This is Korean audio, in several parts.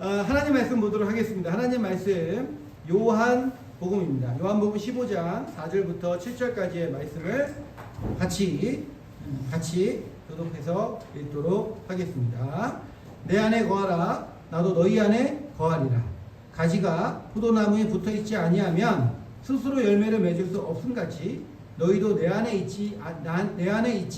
하나님 말씀 보도록 하겠습니다. 하나님 말씀 요한복음입니다. 요한복음 15장 4절부터 7절까지의 말씀을 같이 교독해서 읽도록 하겠습니다. 내 안에 거하라 나도 너희 안에 거하리라. 가지가 포도나무에 붙어있지 아니하면 스스로 열매를 맺을 수 없음같이 너희도 내 안에 있지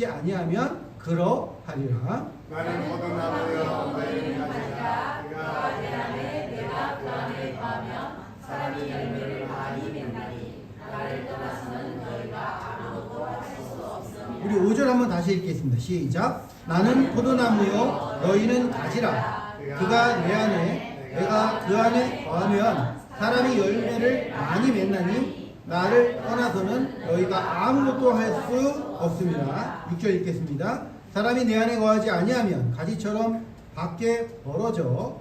아니하면 그러하리라. 나는 포도나무여 너희는 가지라. 그가 내 안에 내가 그 안에 거하면 사람이 열매를 많이 맺나니 나를 떠나서는 너희가 아무것도 하실 수 없으리라. 우리 5절 한번 다시 읽겠습니다. 시작. 나는 포도나무요 너희는 가지라. 그가 내 안에 내가 그 안에 거하면 사람이 열매를 많이 맺나니 나를 떠나서는 너희가 아무것도 할 수 없습니다. 6절 읽겠습니다. 사람이 내 안에 거하지 아니하면 가지처럼 밖에 벌어져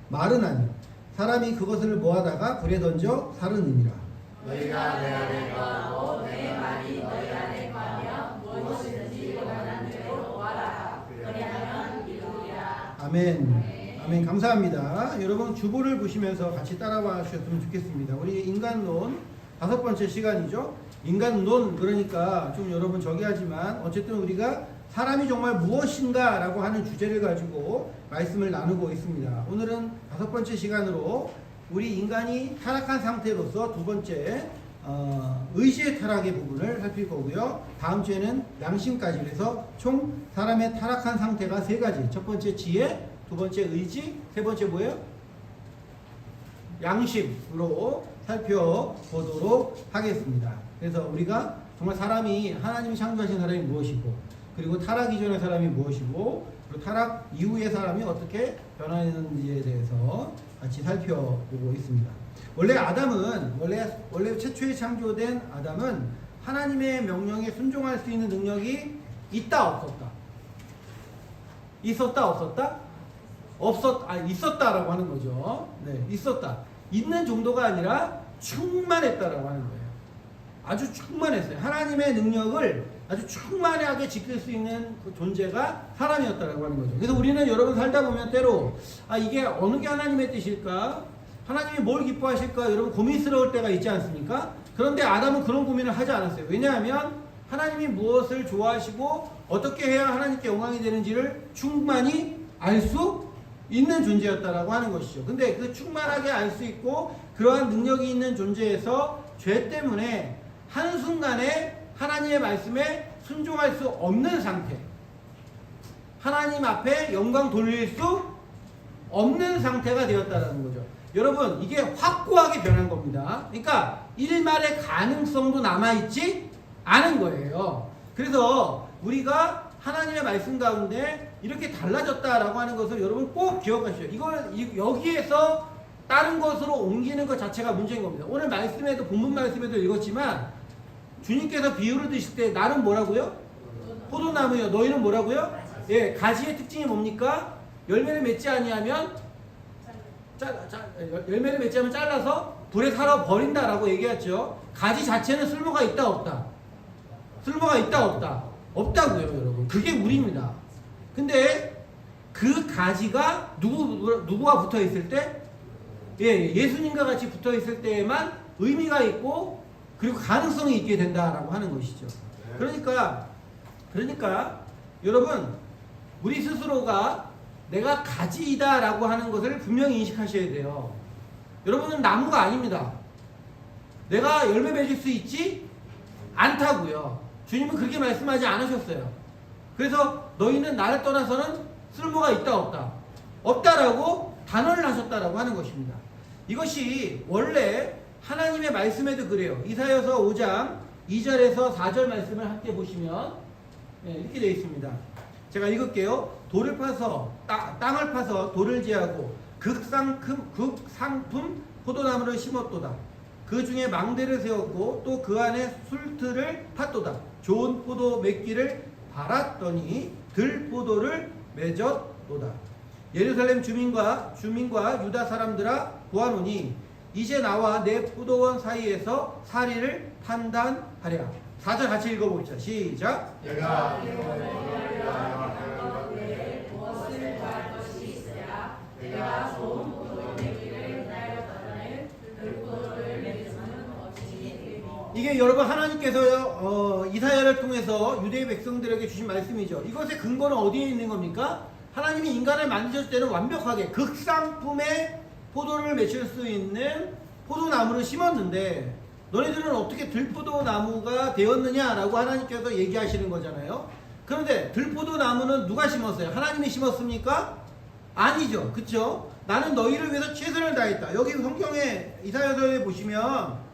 마르나니 사람이 그것을 모아다가 불에 던져 사르느니라. 너희가 내 안에 거하고 내 말이 너희 안에 거하면 무엇이든지 원하는 대로 구하라. 그리하면 이루리라. 아멘. 아멘. 감사합니다. 여러분 주보를 보시면서 같이 따라와 주셨으면 좋겠습니다. 우리 인간론 5번째 시간이죠. 인간론 그러니까 좀 여러분 저기 하지만 어쨌든 우리가 사람이 정말 무엇인가 라고 하는 주제를 가지고 말씀을 나누고 있습니다. 오늘은 5번째 시간으로 우리 인간이 타락한 상태로서 2번째 의지의 타락의 부분을 살필 거고요. 다음 주에는 양심까지 그래서 총 사람의 타락한 상태가 3가지. 첫 번째 지혜, 2번째 의지, 3번째 뭐예요? 양심으로 살펴보도록 하겠습니다. 그래서 우리가 정말 사람이 하나님이 창조하신 사람이 무엇이고 그리고 타락 이전의 사람이 무엇이고 그리고 타락 이후의 사람이 어떻게 변화했는지에 대해서 같이 살펴보고 있습니다. 원래 아담은 원래 최초에 창조된 아담은 하나님의 명령에 순종할 수 있는 능력이 있다 없었다? 있었다 없었다? 있었다라고 하는 거죠. 네, 있었다. 있는 정도가 아니라 충만했다라고 하는 거예요. 아주 충만했어요. 하나님의 능력을 아주 충만하게 지킬 수 있는 그 존재가 사람이었다라고 하는 거죠. 그래서 우리는 여러분 살다 보면 때로 이게 어느 게 하나님의 뜻일까? 하나님이 뭘 기뻐하실까? 여러분 고민스러울 때가 있지 않습니까? 그런데 아담은 그런 고민을 하지 않았어요. 왜냐하면 하나님이 무엇을 좋아하시고 어떻게 해야 하나님께 영광이 되는지를 충만히 알 수 있는 존재였다라고 하는 것이죠. 근데 그 충만하게 알 수 있고 그러한 능력이 있는 존재에서 죄 때문에 한순간에 하나님의 말씀에 순종할 수 없는 상태, 하나님 앞에 영광 돌릴 수 없는 상태가 되었다는 거죠. 여러분 이게 확고하게 변한 겁니다. 그러니까 일말의 가능성도 남아있지 않은 거예요. 그래서 우리가 하나님의 말씀 가운데 이렇게 달라졌다라고 하는 것을 여러분 꼭 기억하시죠. 이걸 여기에서 다른 것으로 옮기는 것 자체가 문제인 겁니다. 오늘 말씀에도 본문 말씀에도 읽었지만 주님께서 비유를 드실 때 나는 뭐라고요? 포도나무요. 너희는 뭐라고요? 예, 가지의 특징이 뭡니까? 열매를 맺지 아니하면 열매를 맺지 않으면 잘라서 불에 살아 버린다라고 얘기했죠. 가지 자체는 쓸모가 있다 없다? 쓸모가 있다 없다? 없다고요, 여러분. 그게 우리입니다. 근데 그 가지가 누구와 붙어 있을 때? 예, 예수님과 같이 붙어 있을 때에만 의미가 있고 그리고 가능성이 있게 된다라고 하는 것이죠. 그러니까 여러분 우리 스스로가 내가 가지이다라고 하는 것을 분명히 인식하셔야 돼요. 여러분은 나무가 아닙니다. 내가 열매 맺을 수 있지 않다고요. 주님은 그렇게 말씀하지 않으셨어요. 그래서 너희는 나를 떠나서는 쓸모가 있다 없다? 없다라고 단언을 하셨다라고 하는 것입니다. 이것이 원래 하나님의 말씀에도 그래요. 이사야서 5장 2절에서 4절 말씀을 함께 보시면 이렇게 되어 있습니다. 제가 읽을게요. 돌을 파서 땅을 파서 돌을 제하고 극상품 포도나무를 심었도다. 그 중에 망대를 세웠고 또 그 안에 술틀을 팠도다. 좋은 포도 맺기를 바랐더니 들포도를 맺었도다. 예루살렘 주민과 유다 사람들아 보아노니 이제 나와 내 포도원 사이에서 사리를 판단하랴. 4절 같이 읽어보자. 시작. 내가 무엇을 구할 것이 있으랴. 내가 좋은 이게 여러분 하나님께서 이사야를 통해서 유대의 백성들에게 주신 말씀이죠. 이것의 근거는 어디에 있는 겁니까? 하나님이 인간을 만드셨을 때는 완벽하게 극상품의 포도를 맺을 수 있는 포도나무를 심었는데 너희들은 어떻게 들포도나무가 되었느냐라고 하나님께서 얘기하시는 거잖아요. 그런데 들포도나무는 누가 심었어요? 하나님이 심었습니까? 아니죠. 그쵸? 나는 너희를 위해서 최선을 다했다. 여기 성경에 이사야서에 보시면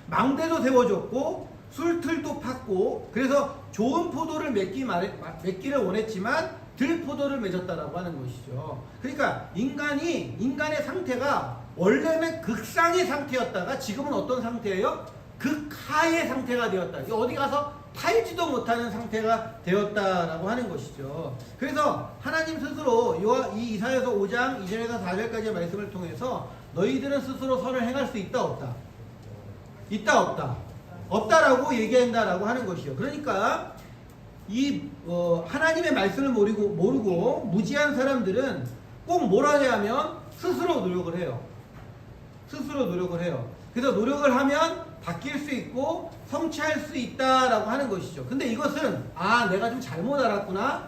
망대도 세워줬고 술틀도 팠고 그래서 좋은 포도를 맺기를 원했지만 들포도를 맺었다라고 하는 것이죠. 그러니까 인간의 상태가 원래는 극상의 상태였다가 지금은 어떤 상태예요? 극하의 상태가 되었다. 어디 가서 팔지도 못하는 상태가 되었다라고 하는 것이죠. 그래서 하나님 스스로 이 이사야서 5장 2절에서 4절까지의 말씀을 통해서 너희들은 스스로 선을 행할 수 있다 없다? 있다 없다? 없다라고 얘기한다라고 하는 것이죠. 그러니까 하나님의 말씀을 모르고 무지한 사람들은 꼭 뭘 하냐면 스스로 노력을 해요. 스스로 노력을 해요. 그래서 노력을 하면 바뀔 수 있고 성취할 수 있다라고 하는 것이죠. 근데 이것은 내가 좀 잘못 알았구나.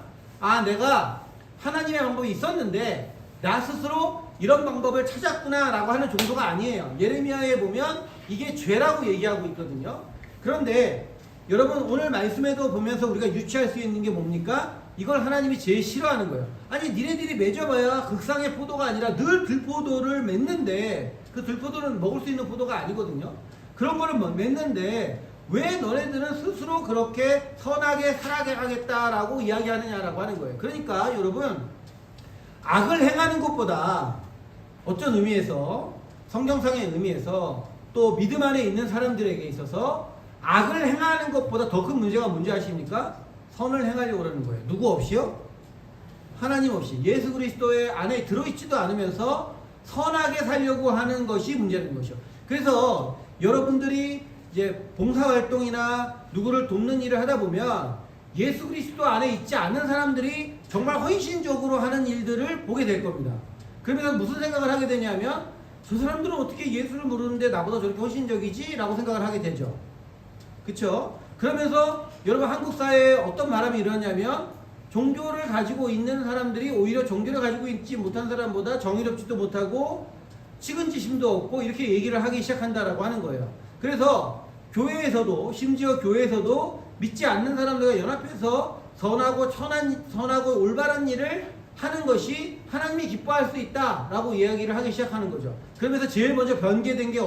내가 하나님의 방법이 있었는데 나 스스로 이런 방법을 찾았구나 라고 하는 정도가 아니에요. 예레미야에 보면 이게 죄라고 얘기하고 있거든요. 그런데 여러분 오늘 말씀에도 보면서 우리가 유추할 수 있는 게 뭡니까? 이걸 하나님이 제일 싫어하는 거예요. 아니 니네들이 맺어봐야 극상의 포도가 아니라 늘 들포도를 맺는데 그 들포도는 먹을 수 있는 포도가 아니거든요. 그런 거를 맺는데 왜 너네들은 스스로 그렇게 선하게 살아가겠다라고 이야기하느냐라고 하는 거예요. 그러니까 여러분 악을 행하는 것보다 어떤 의미에서 성경상의 의미에서 또 믿음 안에 있는 사람들에게 있어서 악을 행하는 것보다 더 큰 문제가 뭔지 아십니까? 선을 행하려고 그러는 거예요. 누구 없이요? 하나님 없이 예수 그리스도의 안에 들어있지도 않으면서 선하게 살려고 하는 것이 문제는 것이죠. 그래서 여러분들이 이제 봉사활동이나 누구를 돕는 일을 하다 보면 예수 그리스도 안에 있지 않는 사람들이 정말 헌신적으로 하는 일들을 보게 될 겁니다. 그러면서 무슨 생각을 하게 되냐면 저 사람들은 어떻게 예수를 모르는데 나보다 저렇게 헌신적이지? 라고 생각을 하게 되죠. 그쵸? 그러면서 여러분 한국 사회에 어떤 바람이 일어나냐면 종교를 가지고 있는 사람들이 오히려 종교를 가지고 있지 못한 사람보다 정의롭지도 못하고 측은지심도 없고 이렇게 얘기를 하기 시작한다라고 하는 거예요. 그래서 교회에서도 심지어 교회에서도 믿지 않는 사람들과 연합해서 선하고 올바른 일을 하는 것이 하나님이 기뻐할 수 있다라고 이야기를 하기 시작하는 거죠. 그러면서 제일 먼저 변개된 게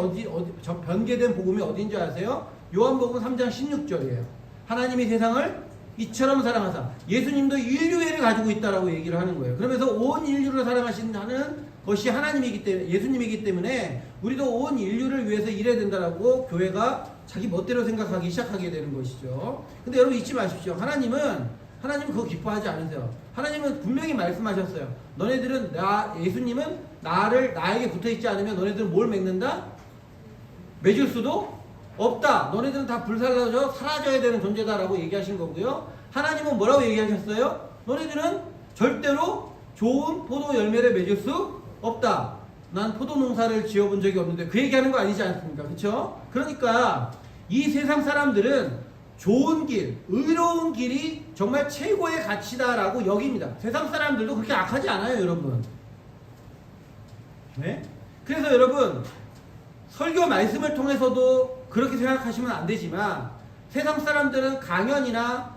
변개된 복음이 어딘지 아세요? 요한복음 3장 16절이에요. 하나님이 세상을 이처럼 사랑하사 예수님도 인류애를 가지고 있다라고 얘기를 하는 거예요. 그러면서 온 인류를 사랑하신다는 것이 하나님이기 때문에 예수님이기 때문에 우리도 온 인류를 위해서 일해야 된다라고 교회가 자기 멋대로 생각하기 시작하게 되는 것이죠. 근데 여러분 잊지 마십시오. 하나님은 그거 기뻐하지 않으세요. 하나님은 분명히 말씀하셨어요. 너네들은 예수님은 나에게 붙어있지 않으면 너네들은 뭘 맺는다? 맺을 수도 없다. 너네들은 다 불살라져 사라져야 되는 존재다라고 얘기하신 거고요. 하나님은 뭐라고 얘기하셨어요? 너네들은 절대로 좋은 포도 열매를 맺을 수 없다. 난 포도 농사를 지어본 적이 없는데 그 얘기하는 거 아니지 않습니까? 그렇죠? 그러니까 이 세상 사람들은 좋은 길, 의로운 길이 정말 최고의 가치다라고 여깁니다. 세상 사람들도 그렇게 악하지 않아요, 여러분. 네? 그래서 여러분 설교 말씀을 통해서도 그렇게 생각하시면 안 되지만 세상 사람들은 강연이나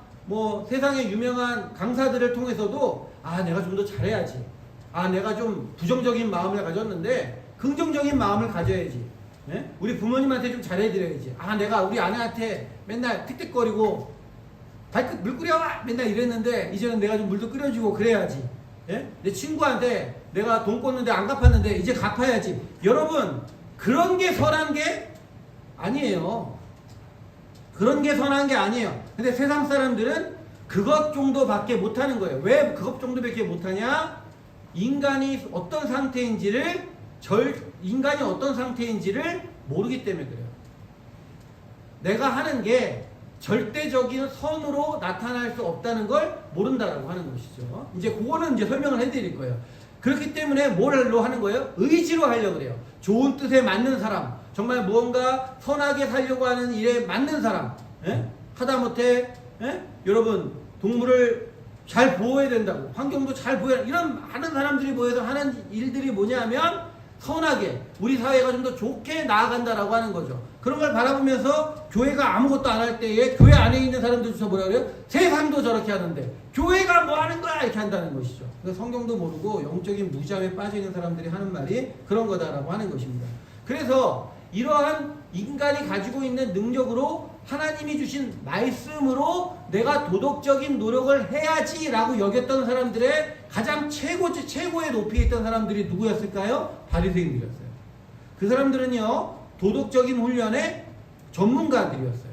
세상의 유명한 강사들을 통해서도 내가 좀 더 잘해야지. 내가 좀 부정적인 마음을 가졌는데 긍정적인 마음을 가져야지. 네? 우리 부모님한테 좀 잘해드려야지. 내가 우리 아내한테 맨날 틱틱거리고 발끝 물 끓여와! 맨날 이랬는데 이제는 내가 좀 물도 끓여주고 그래야지. 네? 내 친구한테 내가 돈 꿨는데 안 갚았는데 이제 갚아야지. 여러분 그런 게 선한 게 아니에요. 그런 게 선한 게 아니에요. 근데 세상 사람들은 그것 정도밖에 못하는 거예요. 왜 그것 정도밖에 못하냐? 인간이 어떤 상태인지를 모르기 때문에 그래요. 내가 하는 게 절대적인 선으로 나타날 수 없다는 걸 모른다라고 하는 것이죠. 이제 그거는 설명을 해드릴 거예요. 그렇기 때문에 뭘로 하는 거예요? 의지로 하려고 그래요. 좋은 뜻에 맞는 사람, 정말 무언가 선하게 살려고 하는 일에 맞는 사람, 예? 하다못해 예? 여러분 동물을 잘 보호해야 된다고, 환경도 잘 보호해야, 이런 많은 사람들이 모여서 하는 일들이 뭐냐면 선하게 우리 사회가 좀 더 좋게 나아간다라고 하는 거죠. 그런 걸 바라보면서 교회가 아무것도 안 할 때에 교회 안에 있는 사람들조차 뭐라 그래요? 세상도 저렇게 하는데 교회가 뭐 하는 거야? 이렇게 한다는 것이죠. 그래서 성경도 모르고 영적인 무지함에 빠져 있는 사람들이 하는 말이 그런 거다라고 하는 것입니다. 그래서 이러한 인간이 가지고 있는 능력으로 하나님이 주신 말씀으로 내가 도덕적인 노력을 해야지라고 여겼던 사람들의 가장 최고의 높이에 있던 사람들이 누구였을까요? 바리새인들이었어요. 그 사람들은요, 도덕적인 훈련의 전문가들이었어요.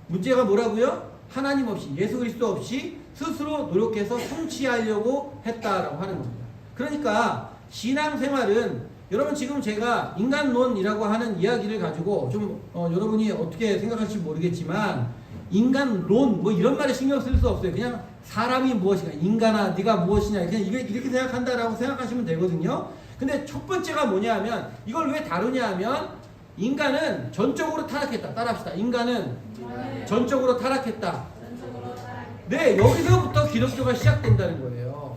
문제가 뭐라고요? 하나님 없이, 예수 그리스도 없이 스스로 노력해서 성취하려고 했다라고 하는 겁니다. 그러니까 신앙생활은 여러분 지금 제가 인간론이라고 하는 이야기를 가지고 좀 여러분이 어떻게 생각하실지 모르겠지만 인간론 뭐 이런 말에 신경 쓸 수 없어요. 그냥 사람이 무엇인가, 인간아 네가 무엇이냐, 그냥 이렇게 생각한다라고 생각하시면 되거든요. 근데 첫 번째가 뭐냐 하면 이걸 왜 다루냐 하면 인간은 전적으로 타락했다. 따라합시다. 인간은 전적으로 타락했다. 네, 여기서부터 기독교가 시작된다는 거예요.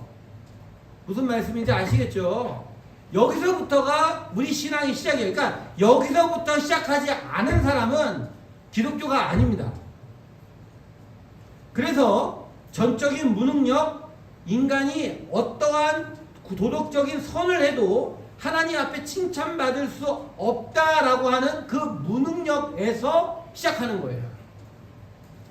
무슨 말씀인지 아시겠죠? 여기서부터가 우리 신앙의 시작이에요. 그러니까 여기서부터 시작하지 않은 사람은 기독교가 아닙니다. 그래서 전적인 무능력, 인간이 어떠한 도덕적인 선을 해도 하나님 앞에 칭찬받을 수 없다라고 하는 그 무능력에서 시작하는 거예요.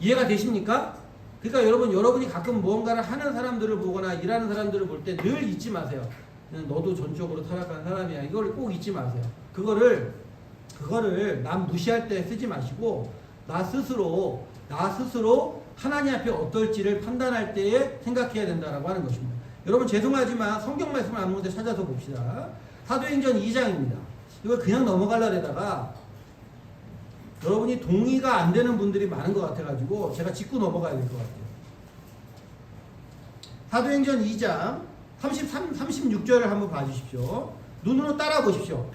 이해가 되십니까? 그러니까 여러분이 가끔 무언가를 하는 사람들을 보거나 일하는 사람들을 볼 때 늘 잊지 마세요. 너도 전적으로 타락한 사람이야. 이걸 꼭 잊지 마세요. 그거를 남 무시할 때 쓰지 마시고 나 스스로 하나님 앞에 어떨지를 판단할 때에 생각해야 된다라고 하는 것입니다. 여러분 죄송하지만 성경 말씀을 아무 데 찾아서 봅시다. 사도행전 2장입니다. 이걸 그냥 넘어가려다가 여러분이 동의가 안 되는 분들이 많은 것 같아가지고 제가 짚고 넘어가야 될 것 같아요. 사도행전 2장 36절을 한번 봐주십시오. 눈으로 따라 보십시오.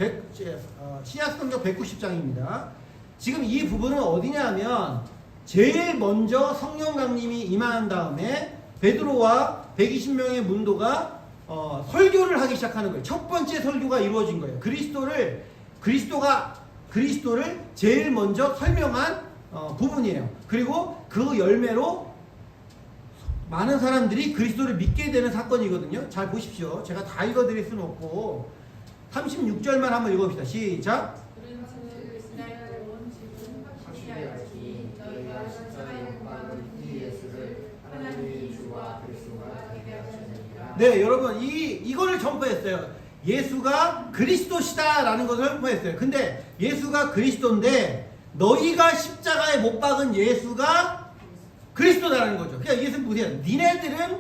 신약성경 190장입니다. 지금 이 부분은 어디냐 하면 제일 먼저 성령 강림이 임한 다음에 베드로와 120명의 문도가 설교를 하기 시작하는 거예요. 첫 번째 설교가 이루어진 거예요. 그리스도를 제일 먼저 설명한 부분이에요. 그리고 그 열매로 많은 사람들이 그리스도를 믿게 되는 사건이거든요. 잘 보십시오. 제가 다 읽어드릴 수는 없고 36절만 한번 읽어봅시다. 시작. 네, 여러분 이거를 전파했어요. 예수가 그리스도시다라는 것을 선포했어요. 근데 예수가 그리스도인데 너희가 십자가에 못 박은 예수가 그리스도다라는 거죠. 그러니까 예수 보세요. 니네들은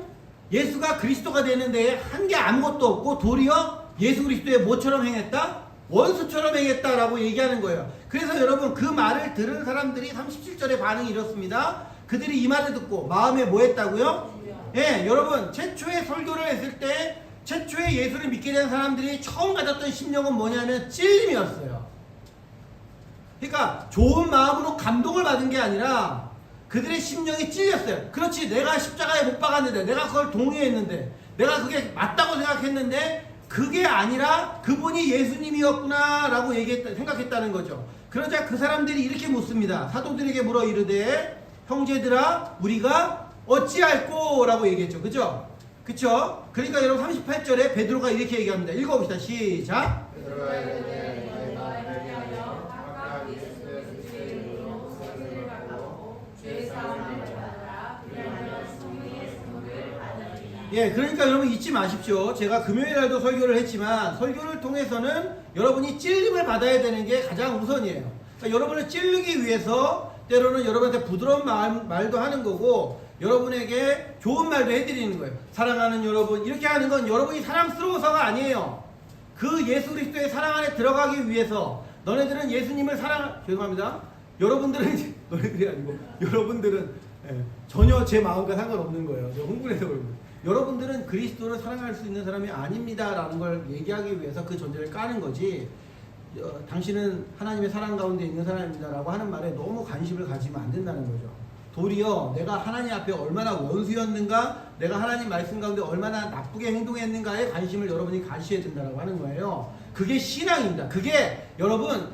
예수가 그리스도가 되는데 한 게 아무것도 없고 도리어 예수 그리스도의 뭐처럼 행했다? 원수처럼 행했다라고 얘기하는 거예요. 그래서 여러분 그 말을 들은 사람들이 37절의 반응이 이렇습니다. 그들이 이 말을 듣고 마음에 뭐 했다고요? 예, 여러분 최초의 설교를 했을 때 최초의 예수를 믿게 된 사람들이 처음 가졌던 심령은 뭐냐면 찔림이었어요. 그러니까 좋은 마음으로 감동을 받은 게 아니라 그들의 심령이 찔렸어요. 그렇지, 내가 십자가에 못 박았는데, 내가 그걸 동의했는데, 내가 그게 맞다고 생각했는데 그게 아니라 그분이 예수님이었구나 라고 생각했다는 거죠. 그러자 그 사람들이 이렇게 묻습니다. 사도들에게 물어 이르되 형제들아 우리가 어찌할꼬 라고 얘기했죠. 그죠? 그쵸? 그러니까 여러분 38절에 베드로가 이렇게 얘기합니다. 읽어봅시다. 시작. 예, 그러니까 여러분 잊지 마십시오. 제가 금요일날도 설교를 했지만 설교를 통해서는 여러분이 찔림을 받아야 되는 게 가장 우선이에요. 그러니까 여러분을 찔르기 위해서 때로는 여러분한테 부드러운 말도 하는 거고 여러분에게 좋은 말도 해드리는 거예요. 사랑하는 여러분, 이렇게 하는 건 여러분이 사랑스러워서가 아니에요. 그 예수 그리스도의 사랑 안에 들어가기 위해서 너네들은 예수님을 죄송합니다. 여러분들은 너네들이 아니고 여러분들은 전혀 제 마음과 상관없는 거예요. 저 흥분해서 그러고 여러분들은 그리스도를 사랑할 수 있는 사람이 아닙니다라는 걸 얘기하기 위해서 그 전제를 까는 거지. 당신은 하나님의 사랑 가운데 있는 사람입니다라고 하는 말에 너무 관심을 가지면 안 된다는 거죠. 도리어 내가 하나님 앞에 얼마나 원수였는가, 내가 하나님 말씀 가운데 얼마나 나쁘게 행동했는가에 관심을 여러분이 가지셔야 된다고 하는 거예요. 그게 신앙입니다. 그게 여러분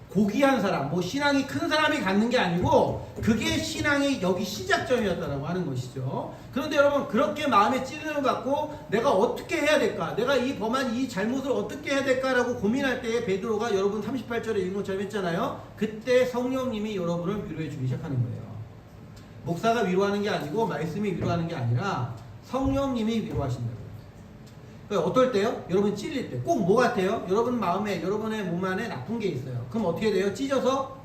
고귀한 사람, 뭐 신앙이 큰 사람이 갖는 게 아니고 그게 신앙의 여기 시작점이었다라고 하는 것이죠. 그런데 여러분 그렇게 마음에 찔림을 받고 내가 어떻게 해야 될까? 내가 이 범한 이 잘못을 어떻게 해야 될까라고 고민할 때에 베드로가 여러분 38절에 읽은 것처럼 했잖아요. 그때 성령님이 여러분을 위로해 주기 시작하는 거예요. 목사가 위로하는 게 아니고 말씀이 위로하는 게 아니라 성령님이 위로하신다고요. 그러니까 어떨 때요? 여러분 찔릴 때 꼭 뭐 같아요? 여러분 마음에, 여러분의 몸 안에 나쁜 게 있어요. 그럼 어떻게 돼요? 찢어서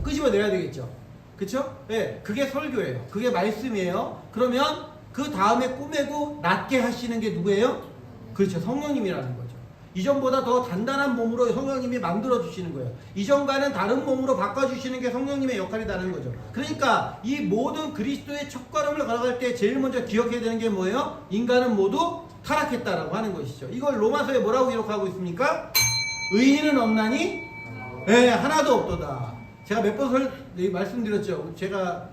끄집어내야 되겠죠. 그쵸? 그게 설교예요. 그게 말씀이에요. 그러면 그 다음에 꼬매고 낫게 하시는 게 누구예요? 그렇죠. 성령님이라는 거죠. 이전보다 더 단단한 몸으로 성령님이 만들어 주시는 거예요. 이전과는 다른 몸으로 바꿔주시는 게 성령님의 역할이라는 거죠. 그러니까 이 모든 그리스도의 첫걸음을 걸어갈 때 제일 먼저 기억해야 되는 게 뭐예요? 인간은 모두 타락했다라고 하는 것이죠. 이걸 로마서에 뭐라고 기록하고 있습니까? 의인은 없나니? 하나도 없도다. 제가 몇 번 말씀드렸죠. 제가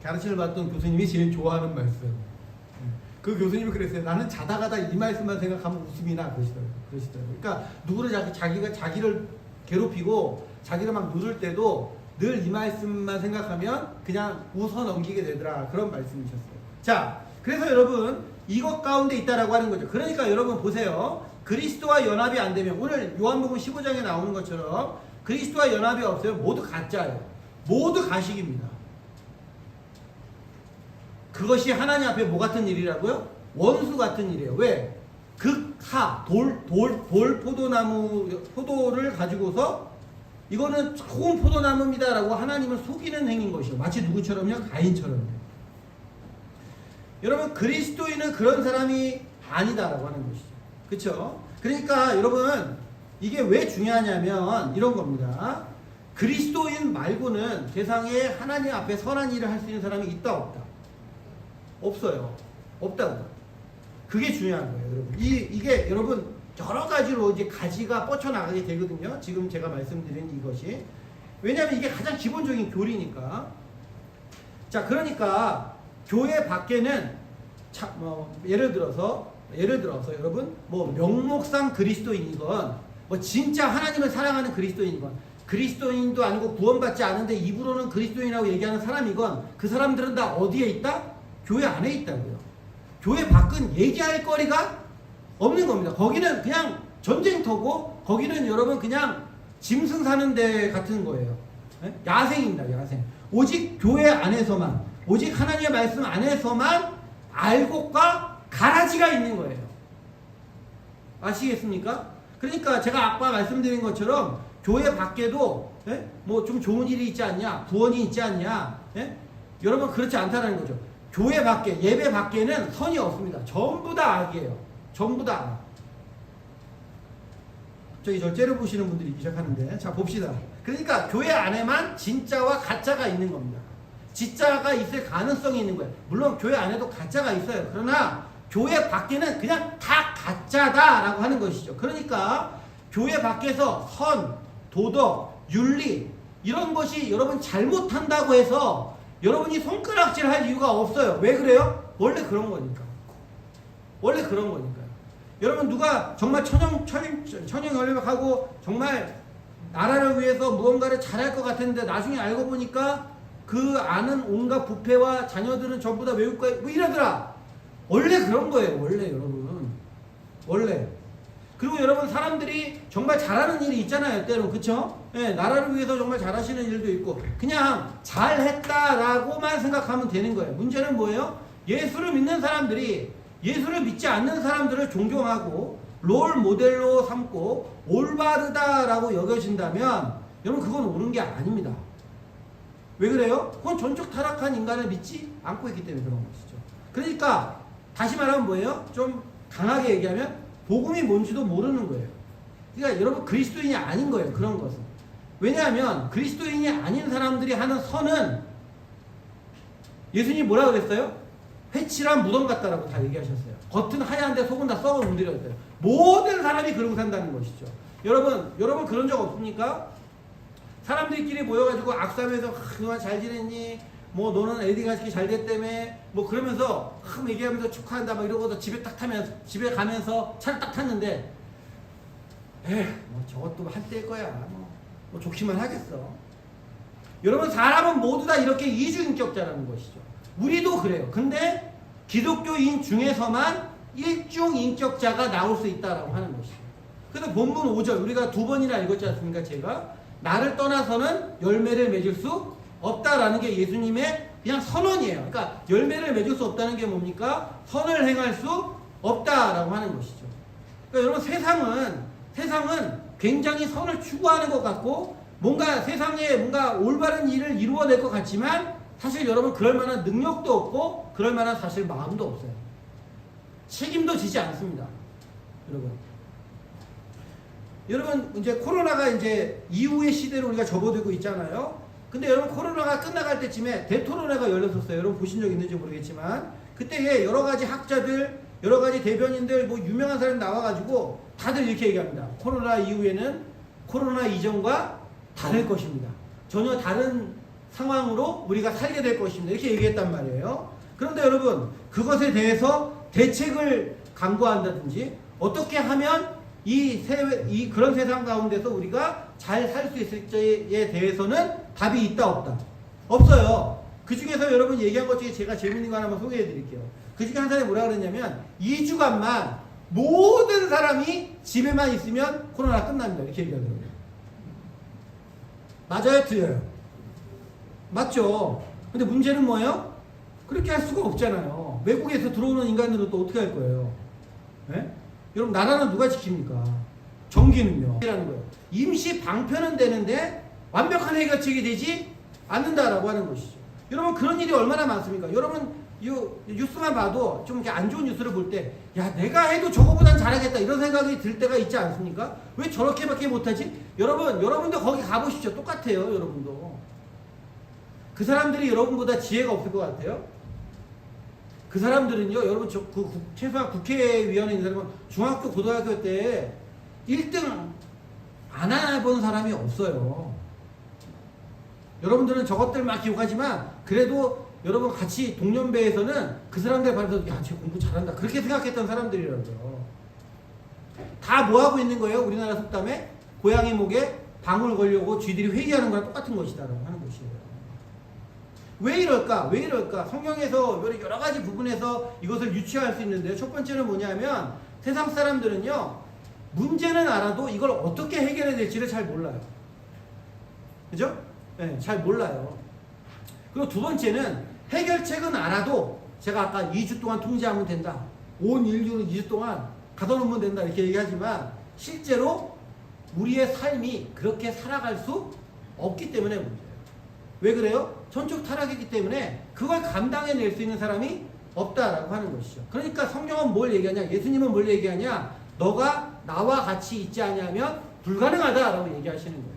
가르침을 받던 교수님이 제일 좋아하는 말씀. 그 교수님이 그랬어요. 나는 자다가다 이 말씀만 생각하면 웃음이 나. 그러시더라고요. 그러니까 누구를 자기를 괴롭히고 자기를 막 누를 때도 늘 이 말씀만 생각하면 그냥 웃어 넘기게 되더라. 그런 말씀이셨어요. 자, 그래서 여러분 이것 가운데 있다라고 하는 거죠. 그러니까 여러분 보세요. 그리스도와 연합이 안 되면 오늘 요한복음 15장에 나오는 것처럼 그리스도와 연합이 없으면 모두 가짜예요. 모두 가식입니다. 그것이 하나님 앞에 뭐 같은 일이라고요? 원수 같은 일이에요. 왜? 극하, 포도를 가지고서 이거는 좋은 포도나무입니다 라고 하나님을 속이는 행위인 것이요. 마치 누구처럼요? 가인처럼요. 여러분 그리스도인은 그런 사람이 아니다라고 하는 것이죠. 그렇죠? 그러니까 여러분 이게 왜 중요하냐면 이런 겁니다. 그리스도인 말고는 세상에 하나님 앞에 선한 일을 할 수 있는 사람이 있다 없다? 없어요. 없다고. 그게 중요한 거예요, 여러분. 이게 여러분 여러 가지로 이제 가지가 뻗쳐나가게 되거든요. 지금 제가 말씀드린 이것이. 왜냐하면 이게 가장 기본적인 교리니까. 자, 그러니까 교회 밖에는 예를 들어서 여러분 뭐 명목상 그리스도인이건 뭐 진짜 하나님을 사랑하는 그리스도인이건 그리스도인도 아니고 구원받지 않은데 입으로는 그리스도인이라고 얘기하는 사람이건 그 사람들은 다 어디에 있다? 교회 안에 있다고요. 교회 밖은 얘기할 거리가 없는 겁니다. 거기는 그냥 전쟁터고 거기는 여러분 그냥 짐승 사는 데 같은 거예요. 야생입니다. 야생. 오직 교회 안에서만, 오직 하나님의 말씀 안에서만 알곡과 가라지가 있는 거예요. 아시겠습니까? 그러니까 제가 아까 말씀드린 것처럼 교회 밖에도 뭐 좀 좋은 일이 있지 않냐, 구원이 있지 않냐, 여러분 그렇지 않다는 거죠. 교회 밖에, 예배 밖에는 선이 없습니다. 전부 다 악이에요. 전부 다 악. 저기 저 째려보시는 분들이 있기 시작하는데, 자 봅시다. 그러니까 교회 안에만 진짜와 가짜가 있는 겁니다. 진짜가 있을 가능성이 있는 거예요. 물론 교회 안에도 가짜가 있어요. 그러나 교회 밖에는 그냥 다 가짜다라고 하는 것이죠. 그러니까 교회 밖에서 선, 도덕, 윤리 이런 것이 여러분 잘못한다고 해서 여러분이 손가락질할 이유가 없어요. 왜 그래요? 원래 그런 거니까. 원래 그런 거니까요. 여러분 누가 정말 천연연립하고 정말 나라를 위해서 무언가를 잘할 것 같았는데 나중에 알고 보니까 그 아는 온갖 부패와 자녀들은 전부 다 외국가에 뭐 이러더라. 원래 그런 거예요. 원래 여러분. 원래. 그리고 여러분 사람들이 정말 잘하는 일이 있잖아요. 때로. 그쵸? 예, 나라를 위해서 정말 잘하시는 일도 있고 그냥 잘했다라고만 생각하면 되는 거예요. 문제는 뭐예요? 예수를 믿는 사람들이 예수를 믿지 않는 사람들을 존경하고 롤 모델로 삼고 올바르다라고 여겨진다면 여러분 그건 옳은 게 아닙니다. 왜 그래요? 그건 전적 타락한 인간을 믿지 않고 있기 때문에 그런 것이죠. 그러니까 다시 말하면 뭐예요? 좀 강하게 얘기하면 복음이 뭔지도 모르는 거예요. 그러니까 여러분 그리스도인이 아닌 거예요. 그런 것은. 왜냐하면 그리스도인이 아닌 사람들이 하는 선은 예수님이 뭐라 그랬어요? 회칠한 무덤 같다라고 다 얘기하셨어요. 겉은 하얀데 속은 다 썩어 문드렸어요. 모든 사람이 그러고 산다는 것이죠. 여러분 그런 적 없습니까? 사람들끼리 모여가지고 악수하면서 그동안 잘 지냈니? 뭐 너는 에디가 이렇게 잘 됐다며? 뭐 그러면서 얘기하면서 축하한다 막 이러고서 집에 가면서 차를 딱 탔는데 뭐 저것도 한때일 거야. 뭐 좋기만 하겠어. 여러분 사람은 모두 다 이렇게 이중인격자라는 것이죠. 우리도 그래요. 근데 기독교인 중에서만 일중인격자가 나올 수 있다라고 하는 것이죠. 그래서 본문 5절 우리가 2번이나 읽었지 않습니까? 제가 나를 떠나서는 열매를 맺을 수 없다라는 게 예수님의 그냥 선언이에요. 그러니까 열매를 맺을 수 없다는 게 뭡니까? 선을 행할 수 없다라고 하는 것이죠. 그러니까 여러분 세상은 굉장히 선을 추구하는 것 같고 뭔가 세상에 뭔가 올바른 일을 이루어낼 것 같지만 사실 여러분 그럴 만한 능력도 없고 그럴 만한 사실 마음도 없어요. 책임도 지지 않습니다. 여러분 이제 코로나가 이제 이후의 시대로 우리가 접어들고 있잖아요. 근데 여러분 코로나가 끝나갈 때쯤에 대토론회가 열렸었어요. 여러분 보신 적 있는지 모르겠지만 그때 여러 가지 학자들, 여러 가지 대변인들, 뭐 유명한 사람 나와가지고 다들 이렇게 얘기합니다. 코로나 이후에는 코로나 이전과 다를 것입니다. 전혀 다른 상황으로 우리가 살게 될 것입니다. 이렇게 얘기했단 말이에요. 그런데 여러분 그것에 대해서 대책을 강구한다든지 어떻게 하면 그런 세상 가운데서 우리가 잘 살 수 있을지에 대해서는 답이 있다 없다? 없어요. 그 중에서 여러분 얘기한 것 중에 제가 재밌는 거 하나만 소개해 드릴게요. 그 중에 한 사람이 뭐라 그랬냐면 2주간만 모든 사람이 집에만 있으면 코로나 끝납니다. 이렇게 얘기하더라고요. 맞아요? 틀려요? 맞죠? 근데 문제는 뭐예요? 그렇게 할 수가 없잖아요. 외국에서 들어오는 인간들은 또 어떻게 할 거예요? 네? 여러분 나라는 누가 지킵니까? 정기는요. 라는 거예요. 임시 방편은 되는데 완벽한 해결책이 되지 않는다라고 하는 것이죠. 여러분 그런 일이 얼마나 많습니까? 여러분 뉴스만 봐도 좀 이렇게 안 좋은 뉴스를 볼 때 야 내가 해도 저거보단 잘하겠다 이런 생각이 들 때가 있지 않습니까? 왜 저렇게밖에 못하지? 여러분도 거기 가보시죠. 똑같아요. 여러분도 그 사람들이 여러분보다 지혜가 없을 것 같아요? 그 사람들은요 여러분 최소한 국회의원에 있는 사람은 중학교 고등학교 때 1등 안 해본 사람이 없어요. 여러분들은 저것들 막 기억하지만 그래도 여러분 같이 동년배에서는 그 사람들 봐서 야쟤 공부 잘한다 그렇게 생각했던 사람들이라고요. 다 뭐하고 있는 거예요? 우리나라 속담에 고양이 목에 방울 걸려고 쥐들이 회의하는 거랑 똑같은 것이다 라고 하는 것이에요. 왜 이럴까? 성경에서 여러 가지 부분에서 이것을 유추할 수 있는데요. 첫 번째는 뭐냐면 세상 사람들은요 문제는 알아도 이걸 어떻게 해결해야 될지를 잘 몰라요. 그죠? 네, 잘 몰라요. 그리고 두 번째는 해결책은 알아도 제가 아까 2주 동안 통제하면 된다. 온 인류는 2주 동안 가둬놓으면 된다 이렇게 얘기하지만 실제로 우리의 삶이 그렇게 살아갈 수 없기 때문에 문제예요. 왜 그래요? 전적 타락이기 때문에 그걸 감당해낼 수 있는 사람이 없다라고 하는 것이죠. 그러니까 성경은 뭘 얘기하냐? 예수님은 뭘 얘기하냐? 너가 나와 같이 있지 않냐면 불가능하다라고 얘기하시는 거예요.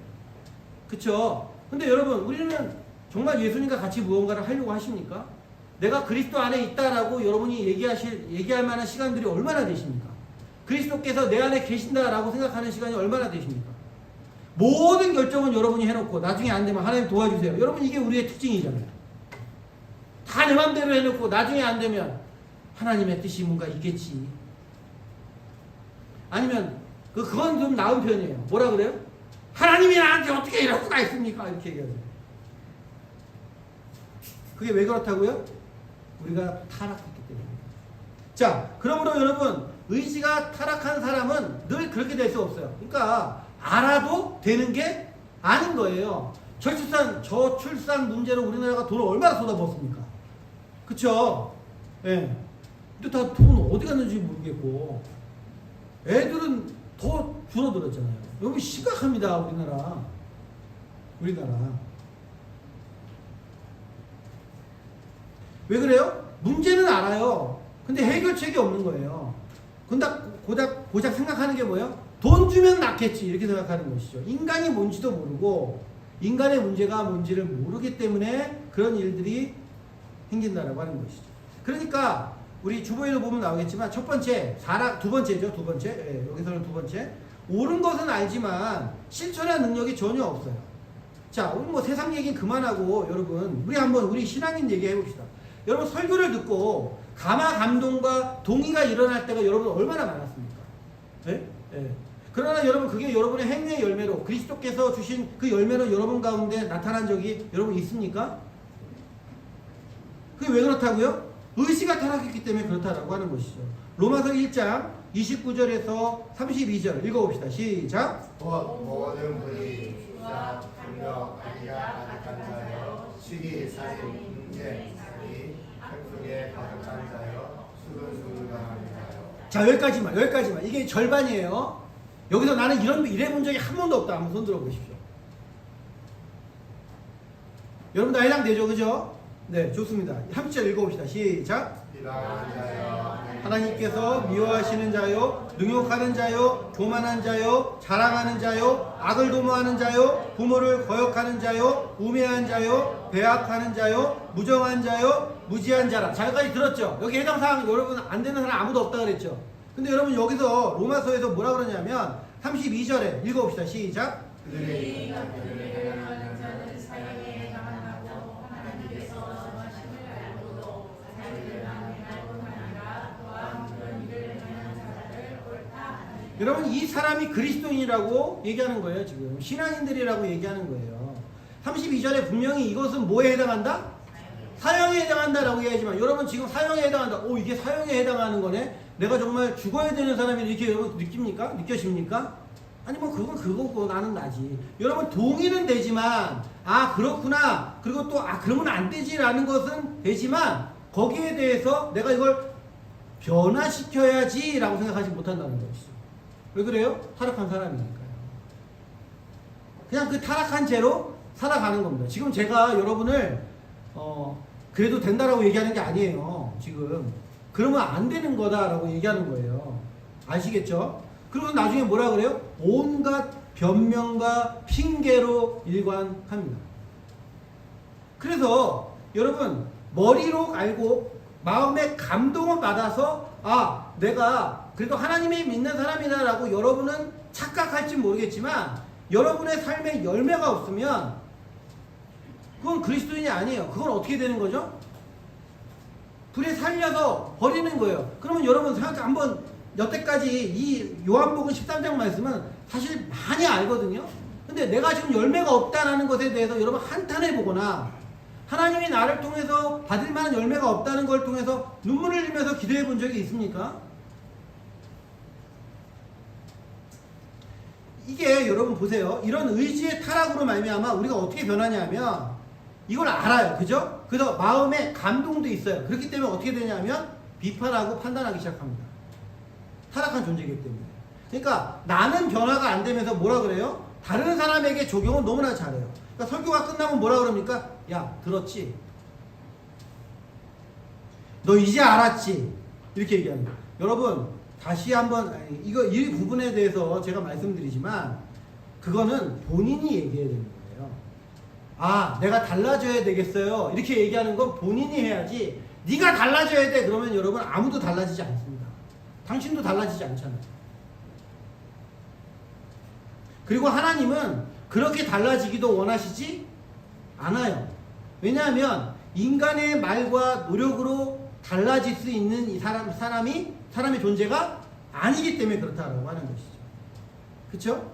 그쵸? 근데 여러분 우리는 정말 예수님과 같이 무언가를 하려고 하십니까? 내가 그리스도 안에 있다라고 여러분이 얘기할 만한 시간들이 얼마나 되십니까? 그리스도께서 내 안에 계신다라고 생각하는 시간이 얼마나 되십니까? 모든 결정은 여러분이 해놓고 나중에 안 되면 하나님 도와주세요. 여러분 이게 우리의 특징이잖아요. 다 내 맘대로 해놓고 나중에 안 되면 하나님의 뜻이 뭔가 있겠지. 아니면 그건 좀 나은 편이에요. 뭐라 그래요? 하나님이 나한테 어떻게 이럴 수가 있습니까? 이렇게 얘기하죠. 그게 왜 그렇다고요? 우리가 타락했기 때문에. 자, 그러므로 여러분 의지가 타락한 사람은 늘 그렇게 될 수 없어요. 그러니까 알아도 되는 게 아닌 거예요. 저출산 문제로 우리나라가 돈을 얼마나 쏟아부었습니까? 그쵸? 예. 네. 근데 다 돈 어디 갔는지 모르겠고 애들은 더 줄어들었잖아요. 여러분 심각합니다. 우리나라. 왜 그래요? 문제는 알아요. 근데 해결책이 없는 거예요. 근데 고작 생각하는 게 뭐예요? 돈 주면 낫겠지 이렇게 생각하는 것이죠. 인간이 뭔지도 모르고 인간의 문제가 뭔지를 모르기 때문에 그런 일들이 생긴다라고 하는 것이죠. 그러니까 우리 주보에도 보면 나오겠지만 첫 번째, 두 번째죠. 두 번째. 예, 여기서는 두 번째. 옳은 것은 알지만 실천할 능력이 전혀 없어요. 자, 오늘 뭐 세상 얘기는 그만하고 여러분, 우리 한번 우리 신앙인 얘기 해봅시다. 여러분 설교를 듣고 감화 감동과 동의가 일어날 때가 여러분 얼마나 많았습니까? 예? 예. 그러나 여러분 그게 여러분의 행위의 열매로 그리스도께서 주신 그 열매로 여러분 가운데 나타난 적이 여러분 있습니까? 그게 왜 그렇다고요? 의지가 타락했기 때문에 그렇다라고 하는 것이죠. 로마서 1장 29절에서 32절 읽어봅시다. 시작. 모든 분이 주사, 강력, 아니가 가득한 자여, 시기, 살인, 분쟁, 사기, 학속에 가득한 자여, 수근수근한 자여. 자, 여기까지만. 이게 절반이에요. 여기서 나는 이래본 적이 한 번도 없다. 한번 손 들어보십시오. 여러분 다 해당되죠? 그죠? 네, 좋습니다. 30절 읽어봅시다. 시작. 비방하는 자여, 하나님께서 미워하시는 자요, 능욕하는 자요, 교만한 자요, 자랑하는 자요, 악을 도모하는 자요, 부모를 거역하는 자요, 우매한 자요, 배악하는 자요, 무정한 자요, 무지한 자라. 자, 여기까지 들었죠? 여기 해당 사항 여러분 안 되는 사람 아무도 없다 그랬죠? 근데 여러분 여기서 로마서에서 뭐라 그러냐면 32절에 읽어봅시다. 시작. 그들이 그들을 행하는 자는 사형에 해당한다고 하나님께서 정하심을 알고도 자기를 행할 뿐 아니라 또한 그런 일을 행하는 자를 옳다 하니. 여러분 이 사람이 그리스도인이라고 얘기하는 거예요. 지금 신앙인들이라고 얘기하는 거예요. 32절에 분명히 이것은 뭐에 해당한다? 사형에 해당한다라고 얘기하지만 여러분 지금 사형에 해당한다. 오, 이게 사형에 해당하는 거네. 내가 정말 죽어야 되는 사람이 이렇게 여러분 느낍니까? 느껴집니까? 아니 뭐 그건 그거고 나는 나지. 여러분 동의는 되지만 아 그렇구나. 그리고 또 아 그러면 안 되지라는 것은 되지만 거기에 대해서 내가 이걸 변화시켜야지라고 생각하지 못한다는 것이죠. 왜 그래요? 타락한 사람이니까요. 그냥 그 타락한 채로 살아가는 겁니다. 지금 제가 여러분을 그래도 된다라고 얘기하는 게 아니에요. 지금 그러면 안 되는 거다라고 얘기하는 거예요. 아시겠죠? 그리고 나중에 뭐라 그래요? 온갖 변명과 핑계로 일관합니다. 그래서 여러분 머리로 알고 마음의 감동을 받아서 아 내가 그래도 하나님이 믿는 사람이다라고 여러분은 착각할지 모르겠지만 여러분의 삶에 열매가 없으면 그건 그리스도인이 아니에요. 그건 어떻게 되는 거죠? 불에 살려서 버리는 거예요. 그러면 여러분 생각 한번 여태까지 이 요한복음 13장 말씀은 사실 많이 알거든요. 근데 내가 지금 열매가 없다는 것에 대해서 여러분 한탄해 보거나 하나님이 나를 통해서 받을 만한 열매가 없다는 걸 통해서 눈물을 흘리면서 기도해 본 적이 있습니까? 이게 여러분 보세요. 이런 의지의 타락으로 말미암아 우리가 어떻게 변하냐면 이걸 알아요. 그죠? 그래서 마음에 감동도 있어요. 그렇기 때문에 어떻게 되냐면 비판하고 판단하기 시작합니다. 타락한 존재이기 때문에. 그러니까 나는 변화가 안 되면서 뭐라 그래요? 다른 사람에게 적용은 너무나 잘해요. 그러니까 설교가 끝나면 뭐라 그럽니까? 야, 들었지? 너 이제 알았지? 이렇게 얘기하는 거예요. 여러분, 다시 한번, 이 부분에 대해서 제가 말씀드리지만, 그거는 본인이 얘기해야 되는 거예요. 아, 내가 달라져야 되겠어요. 이렇게 얘기하는 건 본인이 해야지, 네가 달라져야 돼. 그러면 여러분, 아무도 달라지지 않습니다. 당신도 달라지지 않잖아요. 그리고 하나님은 그렇게 달라지기도 원하시지 않아요. 왜냐하면 인간의 말과 노력으로 달라질 수 있는 이 사람의 존재가 아니기 때문에 그렇다고 하는 것이죠. 그렇죠?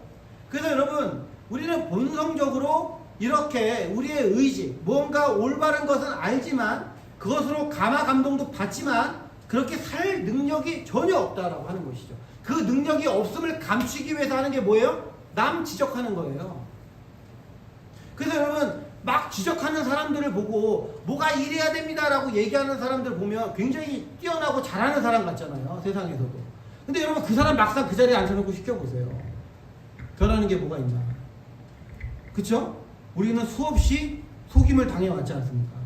그래서 여러분 우리는 본성적으로 이렇게 우리의 의지, 뭔가 올바른 것은 알지만 그것으로 감화 감동도 받지만 그렇게 살 능력이 전혀 없다라고 하는 것이죠. 그 능력이 없음을 감추기 위해서 하는 게 뭐예요? 남 지적하는 거예요. 그래서 여러분 막 지적하는 사람들을 보고 뭐가 이래야 됩니다라고 얘기하는 사람들 보면 굉장히 뛰어나고 잘하는 사람 같잖아요. 세상에서도. 근데 여러분 그 사람 막상 그 자리에 앉혀놓고 시켜보세요. 변하는 게 뭐가 있나. 그쵸? 우리는 수없이 속임을 당해왔지 않습니까?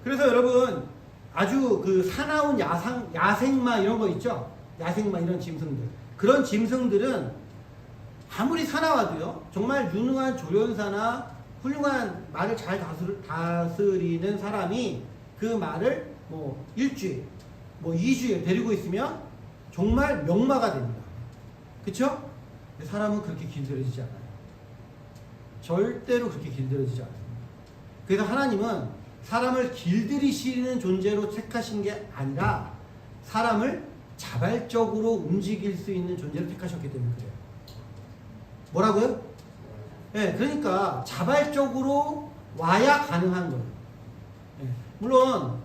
그래서 여러분 아주 그 사나운 야생마 이런 거 있죠? 야생마 이런 짐승들. 그런 짐승들은 아무리 사나워도요, 정말 유능한 조련사나 훌륭한 말을 잘 다스리는 사람이 그 말을 뭐 일주일, 뭐 2주일 데리고 있으면 정말 명마가 됩니다. 그쵸? 근데 사람은 그렇게 길들여지지 않아요. 절대로 그렇게 길들여지지 않습니다. 그래서 하나님은 사람을 길들이시는 존재로 택하신 게 아니라 사람을 자발적으로 움직일 수 있는 존재로 택하셨기 때문에 그래요. 뭐라고요? 네, 그러니까 자발적으로 와야 가능한 거예요. 네, 물론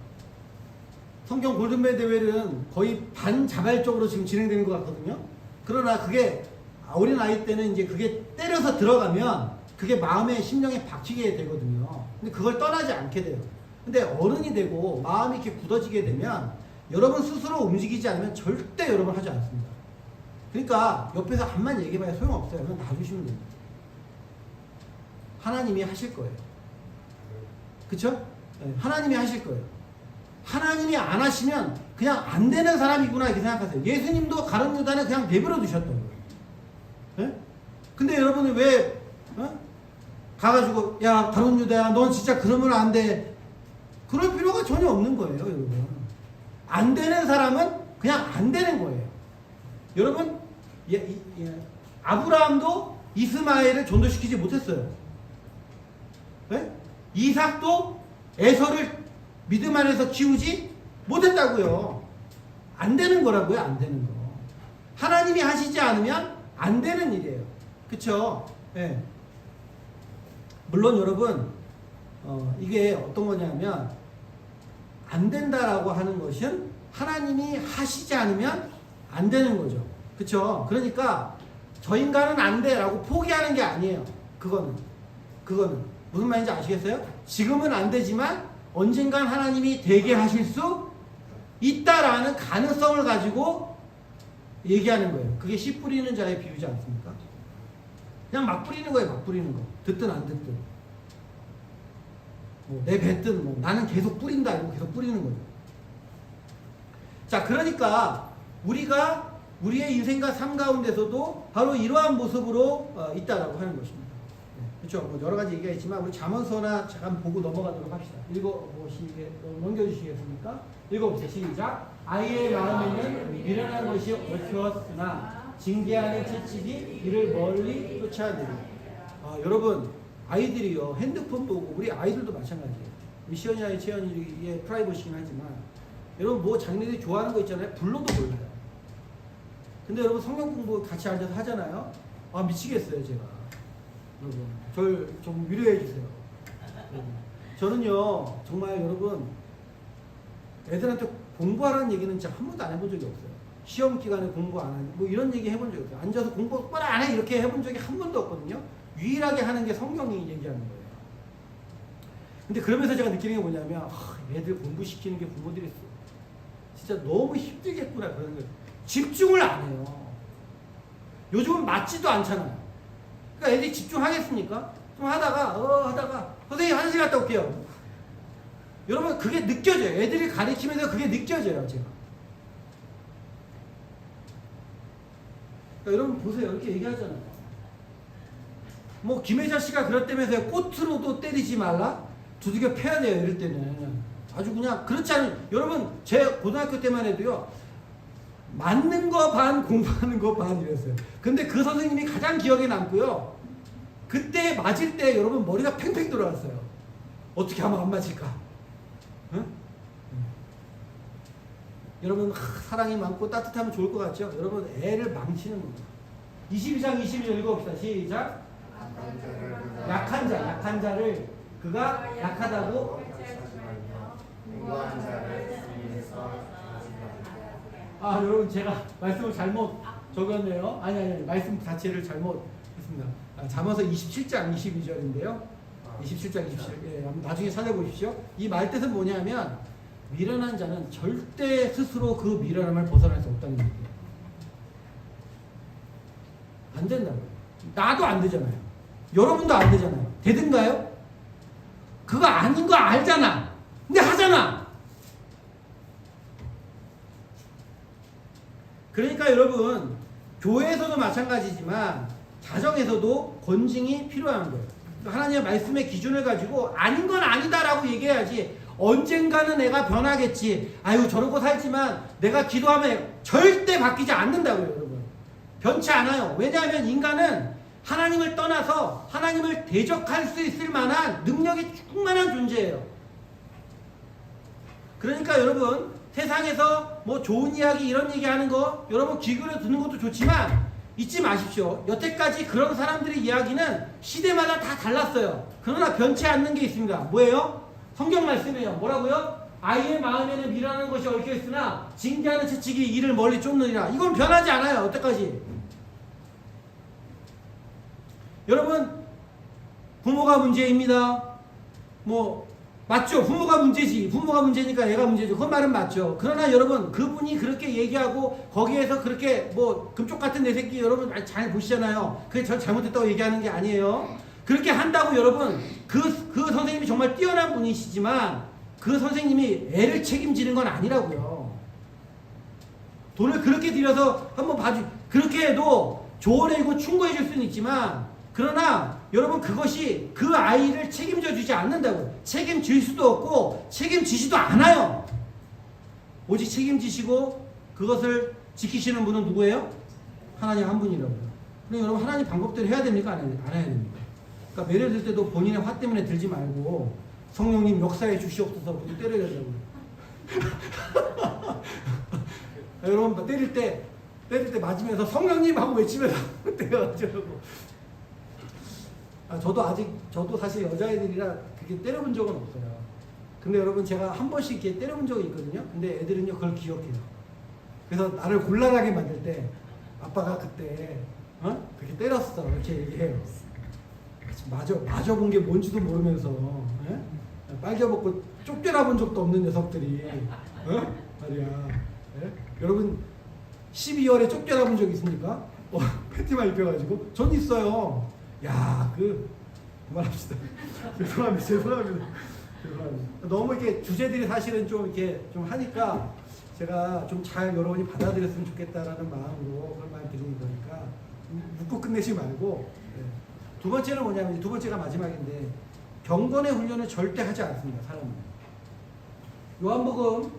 성경 골든벨 대회는 거의 반자발적으로 지금 진행되는 것 같거든요. 그러나 그게 어린 아이 때는 이제 그게 때려서 들어가면 그게 마음에 심령에 박히게 되거든요. 근데 그걸 떠나지 않게 돼요. 근데 어른이 되고 마음이 이렇게 굳어지게 되면 여러분 스스로 움직이지 않으면 절대 여러분 하지 않습니다. 그러니까 옆에서 암만 얘기해봐야 소용없어요. 그냥 놔주시면 됩니다. 하나님이 하실 거예요. 그쵸? 네, 하나님이 하실 거예요. 하나님이 안 하시면 그냥 안 되는 사람이구나 이렇게 생각하세요. 예수님도 가룟 유다는 그냥 내버려 두셨던 거예요. 네? 근데 여러분은 왜 가가지고 야 가룟 유다야 넌 진짜 그러면 안 돼. 그럴 필요가 전혀 없는 거예요. 여러분. 안 되는 사람은 그냥 안 되는 거예요. 여러분 아브라함도 이스마엘을 전도시키지 못했어요. 네? 이삭도 에서를 믿음 안에서 키우지 못했다고요. 안 되는 거라고요. 안 되는 거. 하나님이 하시지 않으면 안 되는 일이에요. 그쵸? 네. 물론 여러분 이게 어떤 거냐면 안 된다라고 하는 것은 하나님이 하시지 않으면 안 되는 거죠. 그쵸? 그러니까 저 인간은 안 돼라고 포기하는 게 아니에요. 그거는 무슨 말인지 아시겠어요? 지금은 안 되지만 언젠간 하나님이 되게 하실 수 있다라는 가능성을 가지고 얘기하는 거예요. 그게 씨 뿌리는 자의 비유지 않습니까? 그냥 막 뿌리는 거예요. 막 뿌리는 거. 듣든 안 듣든. 뭐 내 뱉든 뭐 나는 계속 뿌린다 이거 계속 뿌리는 거죠. 자, 그러니까 우리가 우리의 인생과 삶 가운데서도 바로 이러한 모습으로 있다라고 하는 것입니다. 그렇죠. 뭐 여러 가지 얘기가 있지만 우리 잠언서나 잠깐 보고 넘어가도록 합시다. 넘겨주시겠습니까? 읽어보세요. 시작. 아이의 마음에는 미련한 것이 얽혔으나 징계하는 채찍이 이를 멀리 쫓아내리. 여러분 아이들이요 핸드폰 보고 우리 아이들도 마찬가지예요. 우리 시연이 아이 채연이의 프라이버시긴 하지만 여러분 뭐 자기네들이 좋아하는 거 있잖아요. 불러도 몰라요. 근데 여러분 성경 공부 같이 앉아서 하잖아요. 미치겠어요 제가. 여러분, 저를 좀 위로해 주세요. 저는요, 정말 여러분, 애들한테 공부하라는 얘기는 진짜 한 번도 안 해본 적이 없어요. 시험 기간에 공부 안 하니, 뭐 이런 얘기 해본 적이 없어요. 앉아서 공부 똑바로 안 해! 이렇게 해본 적이 한 번도 없거든요. 유일하게 하는 게 성경이 얘기하는 거예요. 근데 그러면서 제가 느끼는 게 뭐냐면, 애들 공부시키는 게 부모들이 진짜 너무 힘들겠구나, 그런 거예요. 집중을 안 해요. 요즘은 맞지도 않잖아요. 그러니까 애들이 집중하겠습니까? 좀 하다가 선생님 화장실 갔다 올게요. 여러분 그게 느껴져요. 애들이 가르치면서 그게 느껴져요. 제가. 그러니까 여러분 보세요. 이렇게 얘기하잖아요. 뭐 김혜자 씨가 그랬다면서요. 꽃으로도 때리지 말라? 두들겨 패야 돼요. 이럴 때는. 아주 그냥 그렇지 않은 여러분 제 고등학교 때만 해도요. 맞는 거 반 공부하는 거 반 이랬어요. 근데 그 선생님이 가장 기억에 남고요. 그때 맞을 때 여러분 머리가 팽팽 돌아갔어요. 어떻게 하면 안 맞을까? 응? 여러분 사랑이 많고 따뜻하면 좋을 것 같죠? 여러분 애를 망치는 겁니다. 22장 22절 읽어봅시다. 시작. 약한 자를 그가 약하다고 공부한 자를 위해서 여러분 제가 말씀을 잘못 적었네요. 아니 말씀 자체를 잘못 했습니다. 잠언서 27장 22절인데요. 27장 27절. 예, 나중에 찾아보십시오. 이 말 뜻은 뭐냐면 미련한 자는 절대 스스로 그 미련함을 벗어날 수 없다는 얘기예요. 안 된다고요. 나도 안 되잖아요. 여러분도 안 되잖아요. 되든가요? 그거 아닌 거 알잖아. 근데 하잖아. 그러니까 여러분 교회에서도 마찬가지지만 가정에서도 권징이 필요한 거예요. 하나님의 말씀의 기준을 가지고 아닌 건 아니다라고 얘기해야지. 언젠가는 내가 변하겠지. 아유 저러고 살지만 내가 기도하면 절대 바뀌지 않는다고요, 여러분. 변치 않아요. 왜냐하면 인간은 하나님을 떠나서 하나님을 대적할 수 있을 만한 능력이 충만한 존재예요. 그러니까 여러분, 세상에서 뭐 좋은 이야기 이런 얘기하는 거 여러분 귀 기울여 듣는 것도 좋지만 잊지 마십시오. 여태까지 그런 사람들의 이야기는 시대마다 다 달랐어요. 그러나 변치 않는 게 있습니다. 뭐예요? 성경 말씀이에요. 뭐라고요? 아이의 마음에는 미라는 것이 얽혀 있으나 징계하는 채찍이 이를 멀리 쫓느니라. 이건 변하지 않아요. 여태까지. 여러분, 부모가 문제입니다. 뭐 맞죠? 부모가 문제지. 부모가 문제니까 애가 문제죠. 그 말은 맞죠. 그러나 여러분, 그분이 그렇게 얘기하고 거기에서 그렇게 뭐 금쪽 같은 내 새끼 여러분 잘 보시잖아요. 그게 저 잘못했다고 얘기하는 게 아니에요. 그렇게 한다고 여러분, 그 선생님이 정말 뛰어난 분이시지만 그 선생님이 애를 책임지는 건 아니라고요. 돈을 그렇게 들여서 한번 봐주, 그렇게 해도 조언해주고 충고해 줄 수는 있지만, 그러나 여러분 그것이 그 아이를 책임져 주지 않는다고요. 책임질 수도 없고 책임지지도 않아요. 오직 책임지시고 그것을 지키시는 분은 누구예요? 하나님 한 분이라고요. 그러니까 여러분, 하나님 방법대로 해야 됩니까? 안 해야 됩니까? 그러니까 매를 들 때도 본인의 화 때문에 들지 말고 성령님 역사에 주시옵소서 그렇게 때려야 된다고요. 여러분 때릴 때 맞으면서 성령님 하고 외치면서 때려가지고. 저도 사실 여자애들이라 그렇게 때려본 적은 없어요. 근데 여러분, 제가 한 번씩 이렇게 때려본 적이 있거든요. 근데 애들은요 그걸 기억해요. 그래서 나를 곤란하게 만들 때 아빠가 그때 그렇게 때렸어 이렇게 얘기해요. 맞아본 게 뭔지도 모르면서 빨개먹고 쫓겨나본 적도 없는 녀석들이 말이야. 여러분 12월에 쫓겨나본 적 있습니까? 팬티만 입혀가지고. 전 있어요. 야, 그만합시다. 죄송합니다. 너무 이렇게 주제들이 사실은 좀 이렇게 좀 하니까 제가 좀 잘 여러분이 받아들였으면 좋겠다라는 마음으로 그런 말 드리는 거니까 묻고 끝내지 말고. 두 번째는 뭐냐면, 두 번째가 마지막인데, 경건의 훈련을 절대 하지 않습니다, 사람은. 요한복음,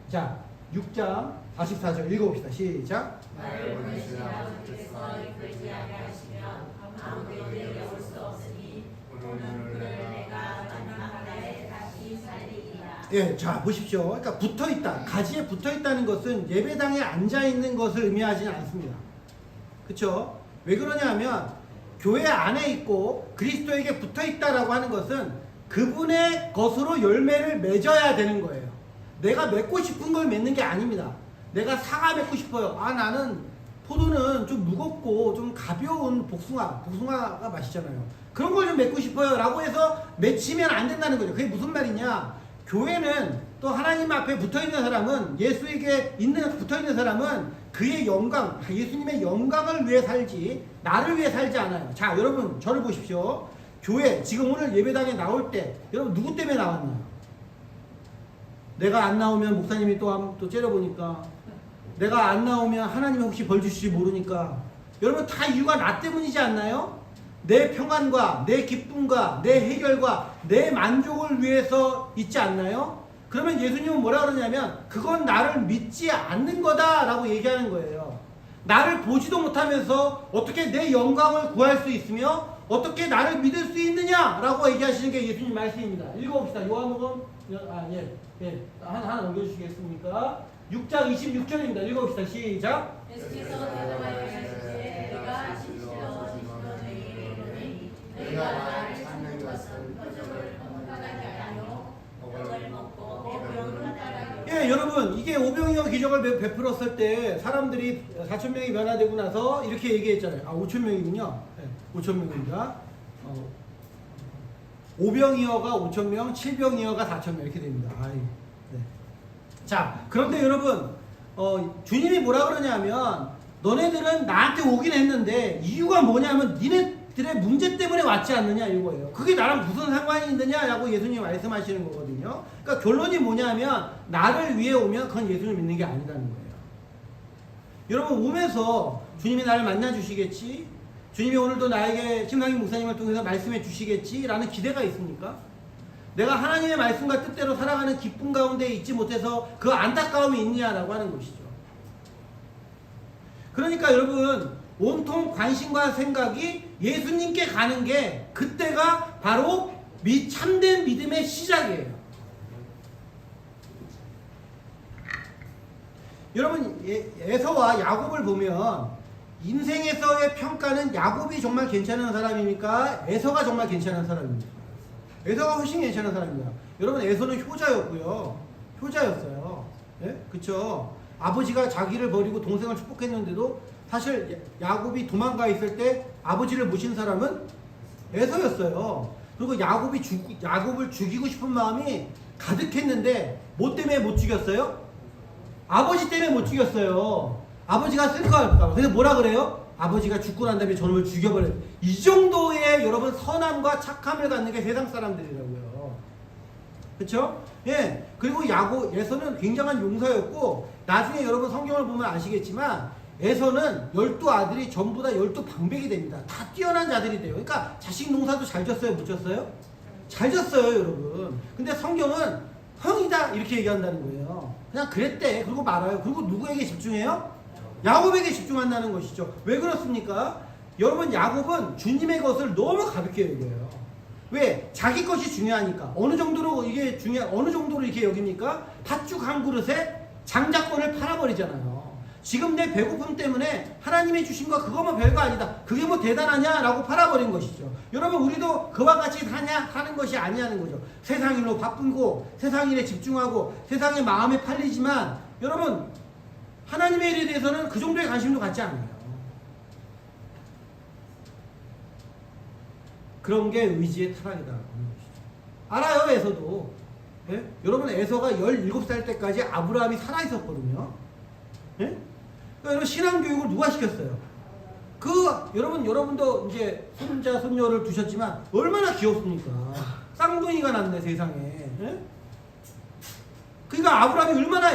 자, 6장 44절 읽어봅시다. 시작. 나를 보내신 아버지께서 이끌지 아니하시면 아무도 내게 올 수 없으니 오는 그를 내가 마지막 날에 다시 살리리라. 예, 자, 보십시오. 그러니까 붙어 있다. 가지에 붙어 있다는 것은 예배당에 앉아 있는 것을 의미하지는 않습니다. 그렇죠? 왜 그러냐 하면, 교회 안에 있고 그리스도에게 붙어 있다라고 하는 것은 그분의 것으로 열매를 맺어야 되는 거예요. 내가 맺고 싶은 걸 맺는 게 아닙니다. 내가 사과 맺고 싶어요. 나는 포도는 좀 무겁고 좀 가벼운 복숭아가 맛있잖아요. 그런 걸 좀 맺고 싶어요 라고 해서 맺히면 안 된다는 거죠. 그게 무슨 말이냐, 교회는 또 하나님 앞에 붙어있는 사람은, 예수에게 붙어있는 사람은 그의 영광, 예수님의 영광을 위해 살지 나를 위해 살지 않아요. 자, 여러분 저를 보십시오. 교회 지금 오늘 예배당에 나올 때 여러분 누구 때문에 나왔나요? 내가 안 나오면 목사님이 또 째려보니까, 내가 안 나오면 하나님이 혹시 벌 주실지 모르니까, 여러분 다 이유가 나 때문이지 않나요? 내 평안과 내 기쁨과 내 해결과 내 만족을 위해서 있지 않나요? 그러면 예수님은 뭐라 그러냐면, 그건 나를 믿지 않는 거다라고 얘기하는 거예요. 나를 보지도 못하면서 어떻게 내 영광을 구할 수 있으며 어떻게 나를 믿을 수 있느냐라고 얘기하시는 게 예수님 말씀입니다. 읽어봅시다. 요한복음 하나 넘겨주시겠습니까? 6장 26절입니다. 읽어봅시다. 시작. 예수께서 대답하여 이르시되 내가 진실로 너희에게 이르노니 너희가 나를 찾는 것은 표적을 따르게 하여 떡을 먹고 오병을 따르게. 예, 여러분, 이게 오병이어 기적을 베풀었을 때 사람들이 4,000명이 변화되고 나서 이렇게 얘기했잖아요. 5,000명이군요. 네, 5,000명입니다. 오병이어가 5,000명, 7병이어가 4,000명 이렇게 됩니다. 네. 자, 그런데 여러분, 주님이 뭐라 그러냐면, 너네들은 나한테 오긴 했는데 이유가 뭐냐면 니네들의 문제 때문에 왔지 않느냐 이거예요. 그게 나랑 무슨 상관이 있느냐라고 예수님이 말씀하시는 거거든요. 그러니까 결론이 뭐냐면, 나를 위해 오면 그건 예수를 믿는 게 아니라는 거예요. 여러분, 오면서 주님이 나를 만나 주시겠지, 주님이 오늘도 나에게 심상희 목사님을 통해서 말씀해 주시겠지라는 기대가 있습니까? 내가 하나님의 말씀과 뜻대로 살아가는 기쁨 가운데 있지 못해서 그 안타까움이 있냐라고 하는 것이죠. 그러니까 여러분, 온통 관심과 생각이 예수님께 가는 게 그때가 바로 참된 믿음의 시작이에요. 여러분, 에서와 야곱을 보면 인생에서의 평가는 야곱이 정말 괜찮은 사람입니까? 에서가 정말 괜찮은 사람입니까? 에서가 훨씬 괜찮은 사람입니다. 여러분, 에서는 효자였고요. 효자였어요. 예? 그쵸? 아버지가 자기를 버리고 동생을 축복했는데도 사실 야곱이 도망가 있을 때 아버지를 모신 사람은 에서였어요. 그리고 야곱을 죽이고 싶은 마음이 가득했는데 뭐 때문에 못 죽였어요? 아버지 때문에 못 죽였어요. 아버지가 쓸까할까. 그래서 뭐라 그래요? 아버지가 죽고 난 다음에 저놈을 죽여버려요. 이 정도의 여러분 선함과 착함을 갖는 게 세상 사람들이라고요. 그쵸? 예. 그리고 에서는 굉장한 용사였고, 나중에 여러분 성경을 보면 아시겠지만, 에서는 12아들이 전부 다 12방백이 됩니다. 다 뛰어난 자들이 돼요. 그러니까 자식 농사도 잘 졌어요? 못 졌어요? 잘 졌어요, 여러분. 근데 성경은 형이다 이렇게 얘기한다는 거예요. 그냥 그랬대. 그리고 말아요. 그리고 누구에게 집중해요? 야곱에게 집중한다는 것이죠. 왜 그렇습니까? 여러분, 야곱은 주님의 것을 너무 가볍게 여겨요. 왜? 자기 것이 중요하니까. 어느 정도로 이렇게 여깁니까? 팥죽 한 그릇에 장자권을 팔아버리잖아요. 지금 내 배고픔 때문에 하나님이 주신 거 그거면 별거 아니다. 그게 뭐 대단하냐라고 팔아버린 것이죠. 여러분, 우리도 그와 같이 사는 것이 아니라는 거죠. 세상 일로 바쁘고 세상 일에 집중하고 세상에 마음에 팔리지만, 여러분, 하나님의 일에 대해서는 그 정도의 관심도 갖지 않아요. 그런 게 의지의 타락이다. 알아요, 에서도. 예? 여러분, 에서가 17살 때까지 아브라함이 살아있었거든요. 예? 그러니까 여러분, 신앙교육을 누가 시켰어요? 여러분도 이제 손자, 손녀를 두셨지만 얼마나 귀엽습니까? 쌍둥이가 났네, 세상에. 예? 그러니까 아브라함이 얼마나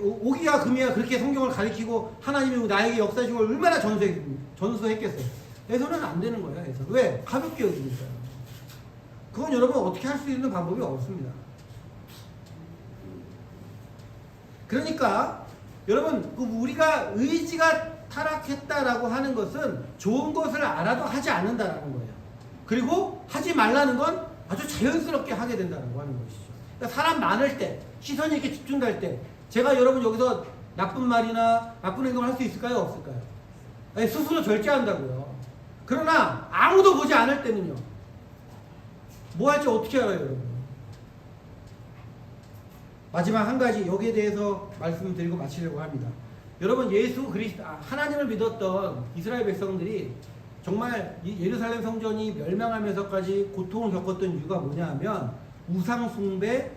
오기야 금이야 그렇게 성경을 가리키고 하나님이 나에게 역사하신 걸 얼마나 전수했겠어요. 에서는 안 되는 거예요. 에서. 왜? 가볍게 여기니까요. 그건 여러분 어떻게 할 수 있는 방법이 없습니다. 그러니까 여러분, 우리가 의지가 타락했다라고 하는 것은 좋은 것을 알아도 하지 않는다라는 거예요. 그리고 하지 말라는 건 아주 자연스럽게 하게 된다고 하는 것이죠. 그러니까 사람 많을 때, 시선이 이렇게 집중될 때, 제가 여러분 여기서 나쁜 말이나 나쁜 행동을 할 수 있을까요? 없을까요? 아니, 스스로 절제한다고요. 그러나 아무도 보지 않을 때는요, 뭐 할지 어떻게 알아요, 여러분? 마지막 한 가지 여기에 대해서 말씀드리고 마치려고 합니다. 여러분, 하나님을 믿었던 이스라엘 백성들이 정말 예루살렘 성전이 멸망하면서까지 고통을 겪었던 이유가 뭐냐 하면 우상 숭배,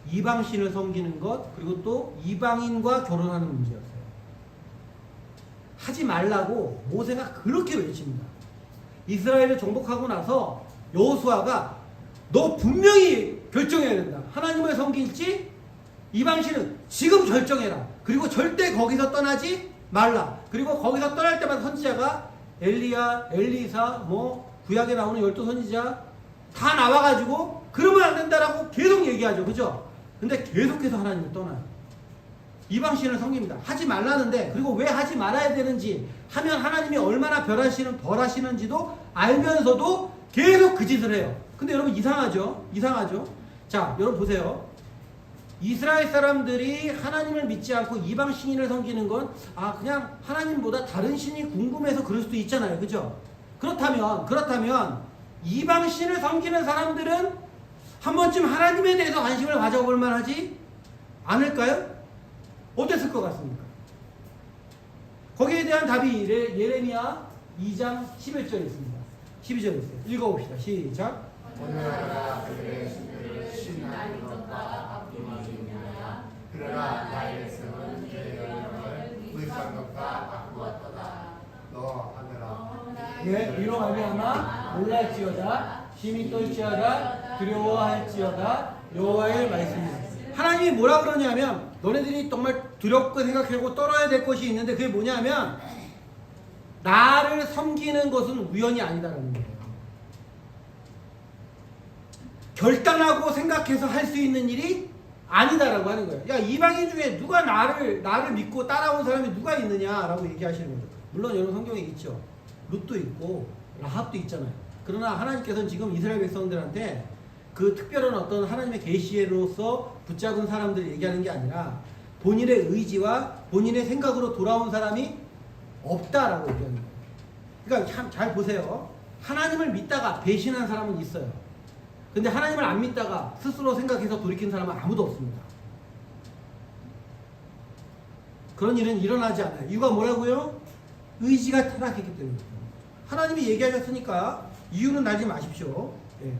이방신을 섬기는 것, 그리고 또 이방인과 결혼하는 문제였어요. 하지 말라고 모세가 그렇게 외칩니다. 이스라엘을 정복하고 나서 여호수아가 너 분명히 결정해야 된다. 하나님을 섬길지 이방신은 지금 결정해라. 그리고 절대 거기서 떠나지 말라. 그리고 거기서 떠날 때마다 선지자가 엘리야, 엘리사, 구약에 나오는 12선지자 다 나와가지고 그러면 안 된다라고 계속 얘기하죠. 그죠? 근데 계속해서 하나님을 떠나요. 이방신을 섬깁니다. 하지 말라는데, 그리고 왜 하지 말아야 되는지 하면 하나님이 얼마나 벌하시는지도 알면서도 계속 그 짓을 해요. 근데 여러분, 이상하죠? 자, 여러분 보세요. 이스라엘 사람들이 하나님을 믿지 않고 이방 신인을 섬기는 건 그냥 하나님보다 다른 신이 궁금해서 그럴 수도 있잖아요. 그죠? 그렇다면 이방 신을 섬기는 사람들은 한 번쯤 하나님에 대해서 관심을 가져볼 만하지 않을까요? 어땠을 것 같습니까? 거기에 대한 답이 예레미야 2장 11절에 있습니다. 12절에 있어요. 읽어봅시다. 시작. 오늘날아 그들의 신들을 신나는 것과 앞뒤이니라. 그러나 나의 백성은 그의 영을 무익한 것과 바꾸었도다. 너 하늘아, 예, 이로 말미암아 놀랄지어다, 심히 떨지어다, 두려워할지어다. 여호와의 말씀입니다. 하나님이 뭐라 그러냐면, 너네들이 정말 두렵게 생각하고 떨어야 될 것이 있는데, 그게 뭐냐면 나를 섬기는 것은 우연이 아니다라는 거예요. 결단하고 생각해서 할 수 있는 일이 아니다라고 하는 거예요. 야, 이방인 중에 누가 나를 믿고 따라온 사람이 누가 있느냐라고 얘기하시는 거죠. 물론 여러분 성경에 있죠. 룻도 있고 라합도 있잖아요. 그러나 하나님께서는 지금 이스라엘 백성들한테 그 특별한 어떤 하나님의 계시로서 붙잡은 사람들을 얘기하는 게 아니라 본인의 의지와 본인의 생각으로 돌아온 사람이 없다라고 얘기하는 거예요. 그러니까 참 잘 보세요. 하나님을 믿다가 배신한 사람은 있어요. 근데 하나님을 안 믿다가 스스로 생각해서 돌이킨 사람은 아무도 없습니다. 그런 일은 일어나지 않아요. 이유가 뭐라고요? 의지가 타락했기 때문입니다. 하나님이 얘기하셨으니까 이유는 달지 마십시오. 예.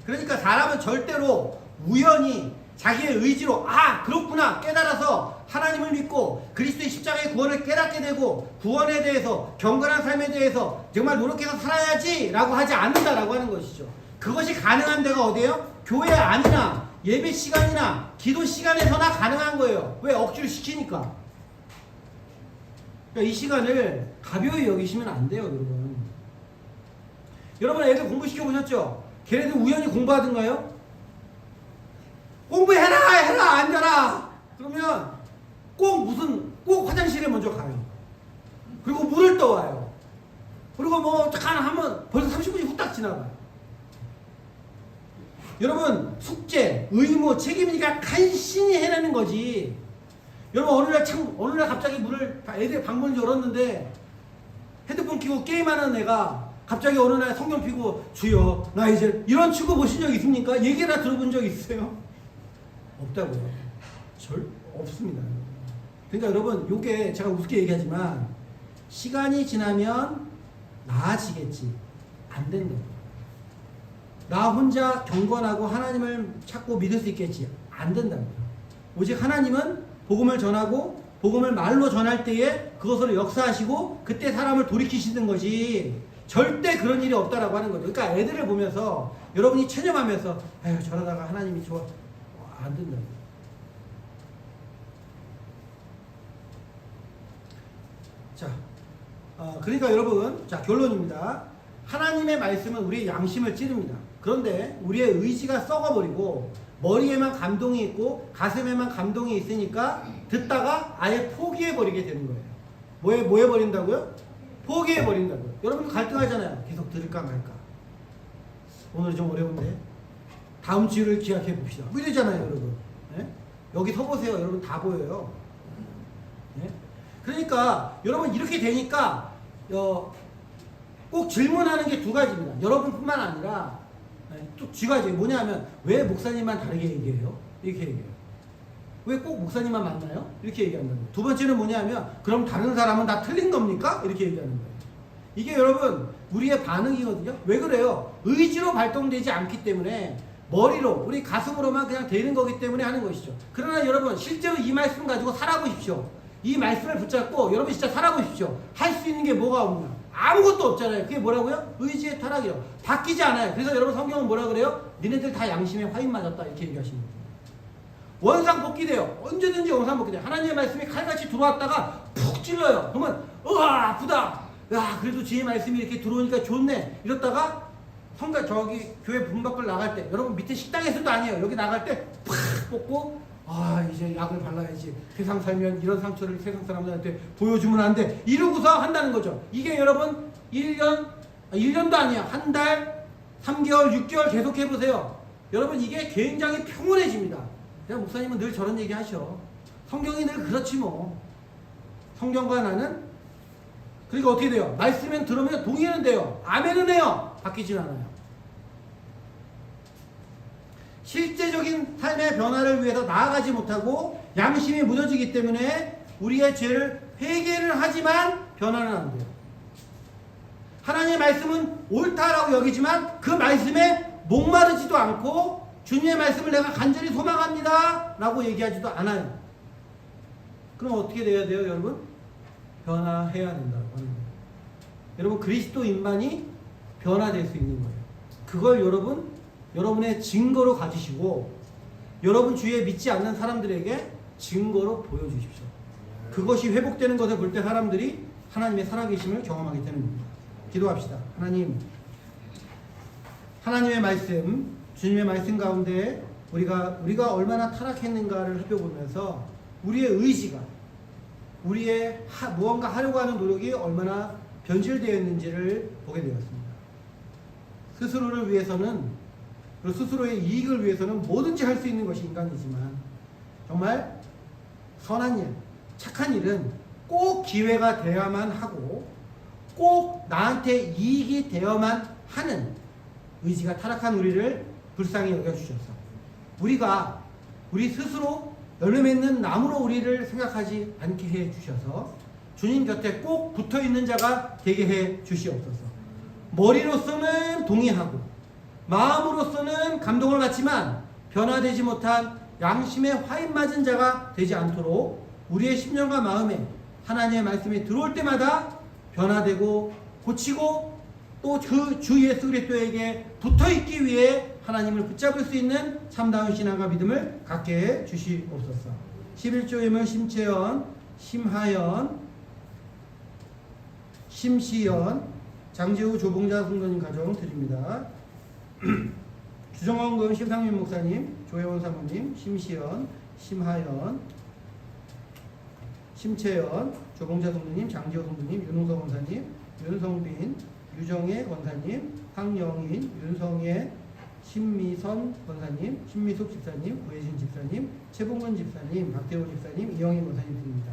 그러니까 사람은 절대로 우연히 자기의 의지로 그렇구나 깨달아서 하나님을 믿고 그리스도의 십자가의 구원을 깨닫게 되고 구원에 대해서 경건한 삶에 대해서 정말 노력해서 살아야지 라고 하지 않는다라고 하는 것이죠. 그것이 가능한 데가 어디예요? 교회 안이나 예배 시간이나 기도 시간에서나 가능한 거예요. 왜? 억지로 시키니까. 그러니까 이 시간을 가벼이 여기시면 안 돼요, 여러분. 여러분 애들 공부시켜 보셨죠? 걔네들 우연히 공부하던가요? 공부해라 앉아라. 그러면 꼭 화장실에 먼저 가요. 그리고 물을 떠와요. 그리고 뭐 잠깐 하면 벌써 30분이 후딱 지나가요. 여러분 숙제, 의무, 책임이니까 간신히 해내는 거지. 여러분 어느 날 갑자기 애들 방문을 열었는데 핸드폰 켜고 게임하는 애가 갑자기 어느 날 성경 피고 주여 나 이제 이런 친구 보신 적 있습니까? 얘기나 들어본 적 있어요? 없다고요. 없습니다. 그러니까 여러분 요게 제가 우습게 얘기하지만 시간이 지나면 나아지겠지 안 된다고. 나 혼자 경건하고 하나님을 찾고 믿을 수 있겠지 안 된답니다. 오직 하나님은 복음을 전하고 복음을 말로 전할 때에 그것으로 역사하시고 그때 사람을 돌이키시는 거지 절대 그런 일이 없다라고 하는 거죠. 그러니까 애들을 보면서 여러분이 체념하면서 에휴 저러다가 하나님이 좋아 안 된다. 자, 그러니까 여러분 자 결론입니다. 하나님의 말씀은 우리의 양심을 찌릅니다. 그런데 우리의 의지가 썩어버리고 머리에만 감동이 있고 가슴에만 감동이 있으니까 듣다가 아예 포기해버리게 되는 거예요. 뭐 해버린다고요? 포기해버린다고요. 여러분 갈등하잖아요. 계속 들을까 말까. 오늘 좀 어려운데 다음 주를 기약해 봅시다. 뭐 이러잖아요 여러분. 네? 여기 서보세요. 여러분 다 보여요. 네? 그러니까 여러분 이렇게 되니까 꼭 질문하는 게 두 가지입니다. 여러분뿐만 아니라 또 두 가지 뭐냐면 왜 목사님만 다르게 얘기해요? 이렇게 얘기해요. 왜 꼭 목사님만 만나요? 이렇게 얘기한다는 거예요. 두 번째는 뭐냐면 그럼 다른 사람은 다 틀린 겁니까? 이렇게 얘기하는 거예요. 이게 여러분 우리의 반응이거든요. 왜 그래요? 의지로 발동되지 않기 때문에 머리로 우리 가슴으로만 그냥 되는 거기 때문에 하는 것이죠. 그러나 여러분 실제로 이 말씀 가지고 살아보십시오. 이 말씀을 붙잡고 여러분 진짜 살아보십시오. 할 수 있는 게 뭐가 없나? 아무것도 없잖아요. 그게 뭐라고요? 의지의 타락이요. 바뀌지 않아요. 그래서 여러분 성경은 뭐라 그래요? 니네들 다 양심에 화인 맞았다 이렇게 얘기하시는 거예요. 원상복귀돼요. 언제든지 원상복귀돼요. 하나님의 말씀이 칼같이 들어왔다가 푹 찔러요. 그러면 아프다. 야 그래도 주의 말씀이 이렇게 들어오니까 좋네. 이러다가 저기 교회 문 밖을 나갈 때 여러분 밑에 식당에서도 아니에요. 여기 나갈 때 팍 뽑고 이제 약을 발라야지. 세상 살면 이런 상처를 세상 사람들한테 보여주면 안 돼. 이러고서 한다는 거죠. 이게 여러분 1년도 아니야. 한 달, 3개월, 6개월 계속 해보세요. 여러분 이게 굉장히 평온해집니다. 그냥 목사님은 늘 저런 얘기 하셔. 성경이 늘 그렇지 뭐. 성경과 나는 그러니까 어떻게 돼요? 말씀은 들으면 동의는 돼요. 아멘은 해요. 바뀌진 않아요. 실제적인 삶의 변화를 위해서 나아가지 못하고 양심이 무너지기 때문에 우리의 죄를 회개를 하지만 변화는 안 돼요. 하나님의 말씀은 옳다라고 여기지만 그 말씀에 목마르지도 않고 주님의 말씀을 내가 간절히 소망합니다 라고 얘기하지도 않아요. 그럼 어떻게 돼야 돼요 여러분? 변화해야 된다고 하는 거예요. 여러분 그리스도인만이 변화될 수 있는 거예요. 그걸 여러분의 증거로 가지시고 여러분 주위에 믿지 않는 사람들에게 증거로 보여주십시오. 그것이 회복되는 것을 볼 때 사람들이 하나님의 살아계심을 경험하게 되는 겁니다. 기도합시다. 하나님의 말씀, 주님의 말씀 가운데 우리가 얼마나 타락했는가를 살펴보면서 우리의 의지가, 우리의 무언가 하려고 하는 노력이 얼마나 변질되어 있는지를 보게 되었습니다. 스스로를 위해서는, 그리고 스스로의 이익을 위해서는 뭐든지 할 수 있는 것이 인간이지만 정말 선한 일, 착한 일은 꼭 기회가 되어야만 하고 꼭 나한테 이익이 되어야만 하는 의지가 타락한 우리를 불쌍히 여겨주셔서 우리 스스로 열매 맺는 나무로 우리를 생각하지 않게 해주셔서 주님 곁에 꼭 붙어있는 자가 되게 해주시옵소서. 머리로서는 동의하고 마음으로서는 감동을 갖지만 변화되지 못한 양심에 화인 맞은 자가 되지 않도록 우리의 심령과 마음에 하나님의 말씀이 들어올 때마다 변화되고 고치고 또 그 주 예수 그리스도에게 붙어있기 위해 하나님을 붙잡을 수 있는 참다운 신앙과 믿음을 갖게 해 주시옵소서. 11조 예물 심채연, 심하연, 심시연, 장재우 조봉자 성도님 가정 드립니다. 주정원금 심상민 목사님, 조혜원 사모님, 심시연, 심하연, 심채연, 조봉자 성도님, 장재우 성도님, 윤홍성 원사님, 윤성빈, 유정혜 원사님, 황영인, 윤성혜, 신미선 권사님, 신미숙 집사님, 구혜진 집사님, 최봉근 집사님, 박대호 집사님, 이영희 권사님 드립니다.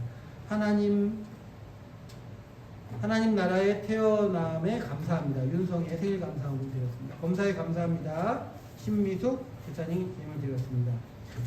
하나님 나라의 태어남에 감사합니다. 윤성의 생일 감사함을 드렸습니다. 검사에 감사합니다. 신미숙 집사님 예물 드렸습니다.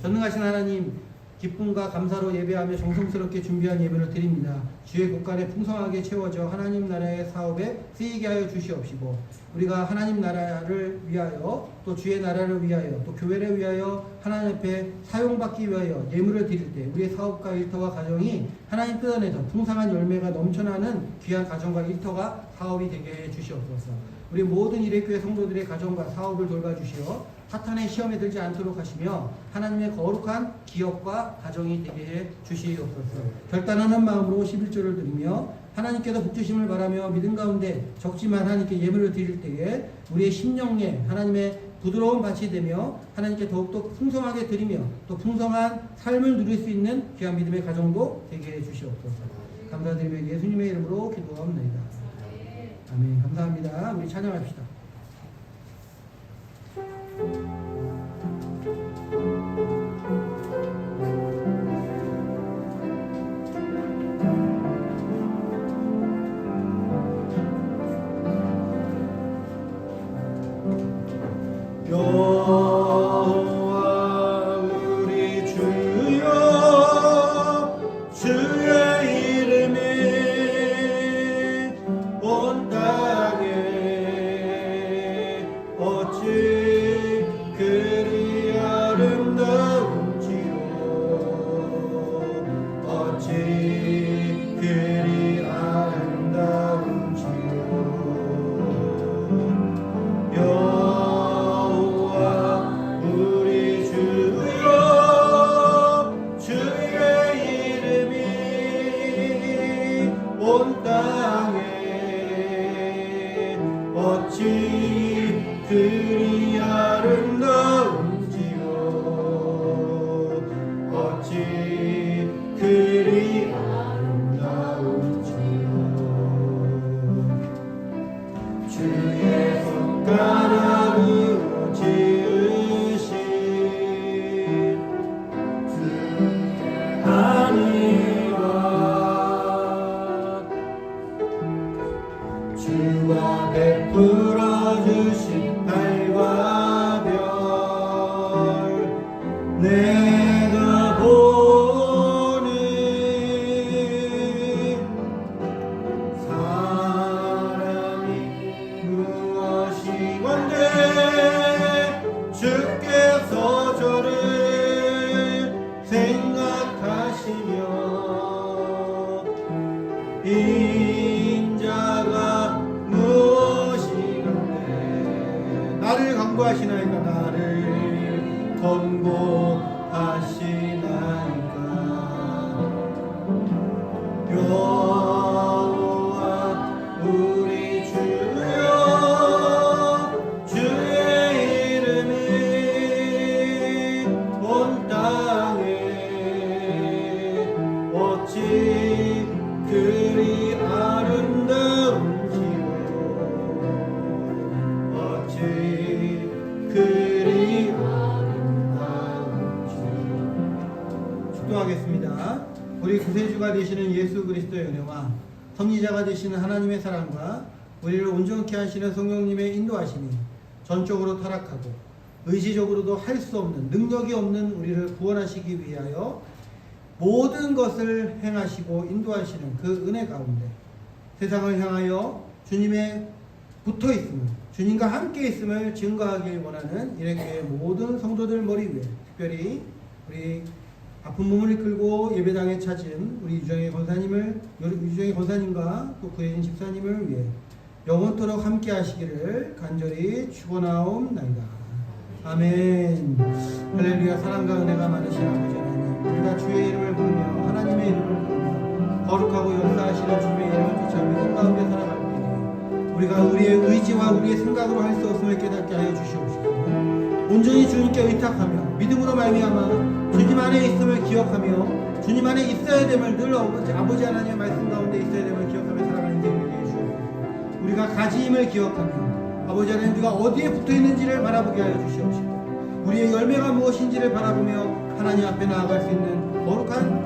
전능하신 하나님, 기쁨과 감사로 예배하며 정성스럽게 준비한 예배를 드립니다. 주의 곳간에 풍성하게 채워져 하나님 나라의 사업에 쓰이게 하여 주시옵시고 우리가 하나님 나라를 위하여 또 주의 나라를 위하여 또 교회를 위하여 하나님 앞에 사용받기 위하여 예물을 드릴 때 우리의 사업과 일터와 가정이 하나님 뜻 안에서 풍성한 열매가 넘쳐나는 귀한 가정과 일터가 사업이 되게 해 주시옵소서. 우리 모든 일회교회 성도들의 가정과 사업을 돌봐주시어 사탄의 시험에 들지 않도록 하시며 하나님의 거룩한 기업과 가정이 되게 해 주시옵소서. 결단하는 마음으로 11조를 드리며 하나님께서 복주심을 바라며 믿음 가운데 적지만 하나님께 예물을 드릴 때에 우리의 심령에 하나님의 부드러운 밭이 되며 하나님께 더욱더 풍성하게 드리며 또 풍성한 삶을 누릴 수 있는 귀한 믿음의 가정도 되게 해 주시옵소서. 감사드리며 예수님의 이름으로 기도합니다. 아멘. 감사합니다. 우리 찬양합시다. 여호와 우리 주여 주의 이름이 온 땅에 어찌 그리 아름다운지요 어찌 그리 아름다운지요 온 땅에 어찌 그리 아름다운지요 어찌 그리 아름다운지요 주의 손가락으로 지으신 하늘과 주가 베풀어 주신 달과 별 내가 보는 그리 아름다운지요 어찌 그리 아름다운지요. 축도하겠습니다. 우리 구세주가 되시는 예수 그리스도의 은혜와 섭리자가 되시는 하나님의 사랑과 우리를 온전케 하시는 성령님의 인도하심이 전적으로 타락하고 의지적으로도 할 수 없는 능력이 없는 우리를 구원하시기 위하여 모든 것을 행하시고 인도하시는 그 은혜 가운데 세상을 향하여 주님의 붙어 있음을, 주님과 함께 있음을 증거하길 원하는 일행교회 모든 성도들 머리 위에, 특별히 우리 아픈 몸을 이끌고 예배당에 찾은 우리 유정의 권사님과 또 구혜진 집사님을 위해 영원토록 함께 하시기를 간절히 축원하옵나이다. 아멘. 할렐루야. 사랑과 은혜가 많으신 아버지 하나님, 우리가 주의 이름을 부르며 하나님의 이름을 부르며 거룩하고 역사하시는 주님의 이름을 쫓아 믿음 가운데 살아갈 때 우리가 우리의 의지와 우리의 생각으로 할 수 없음을 깨닫게 하여 주시옵시고 온전히 주님께 의탁하며 믿음으로 말미암아 주님 안에 있음을 기억하며 주님 안에 있어야 됨을 늘 아버지 하나님의 말씀 가운데 있어야 됨을 기억하며 살아가는 인생을 되게 해주옵소서. 우리가 가지임을 기억하며 아버지 하나님 우리가 어디에 붙어있는지를 바라보게 하여 주시옵시고 우리의 열매가 무엇인지를 바라보며 하나님 앞에 나아갈 수 있는 거룩한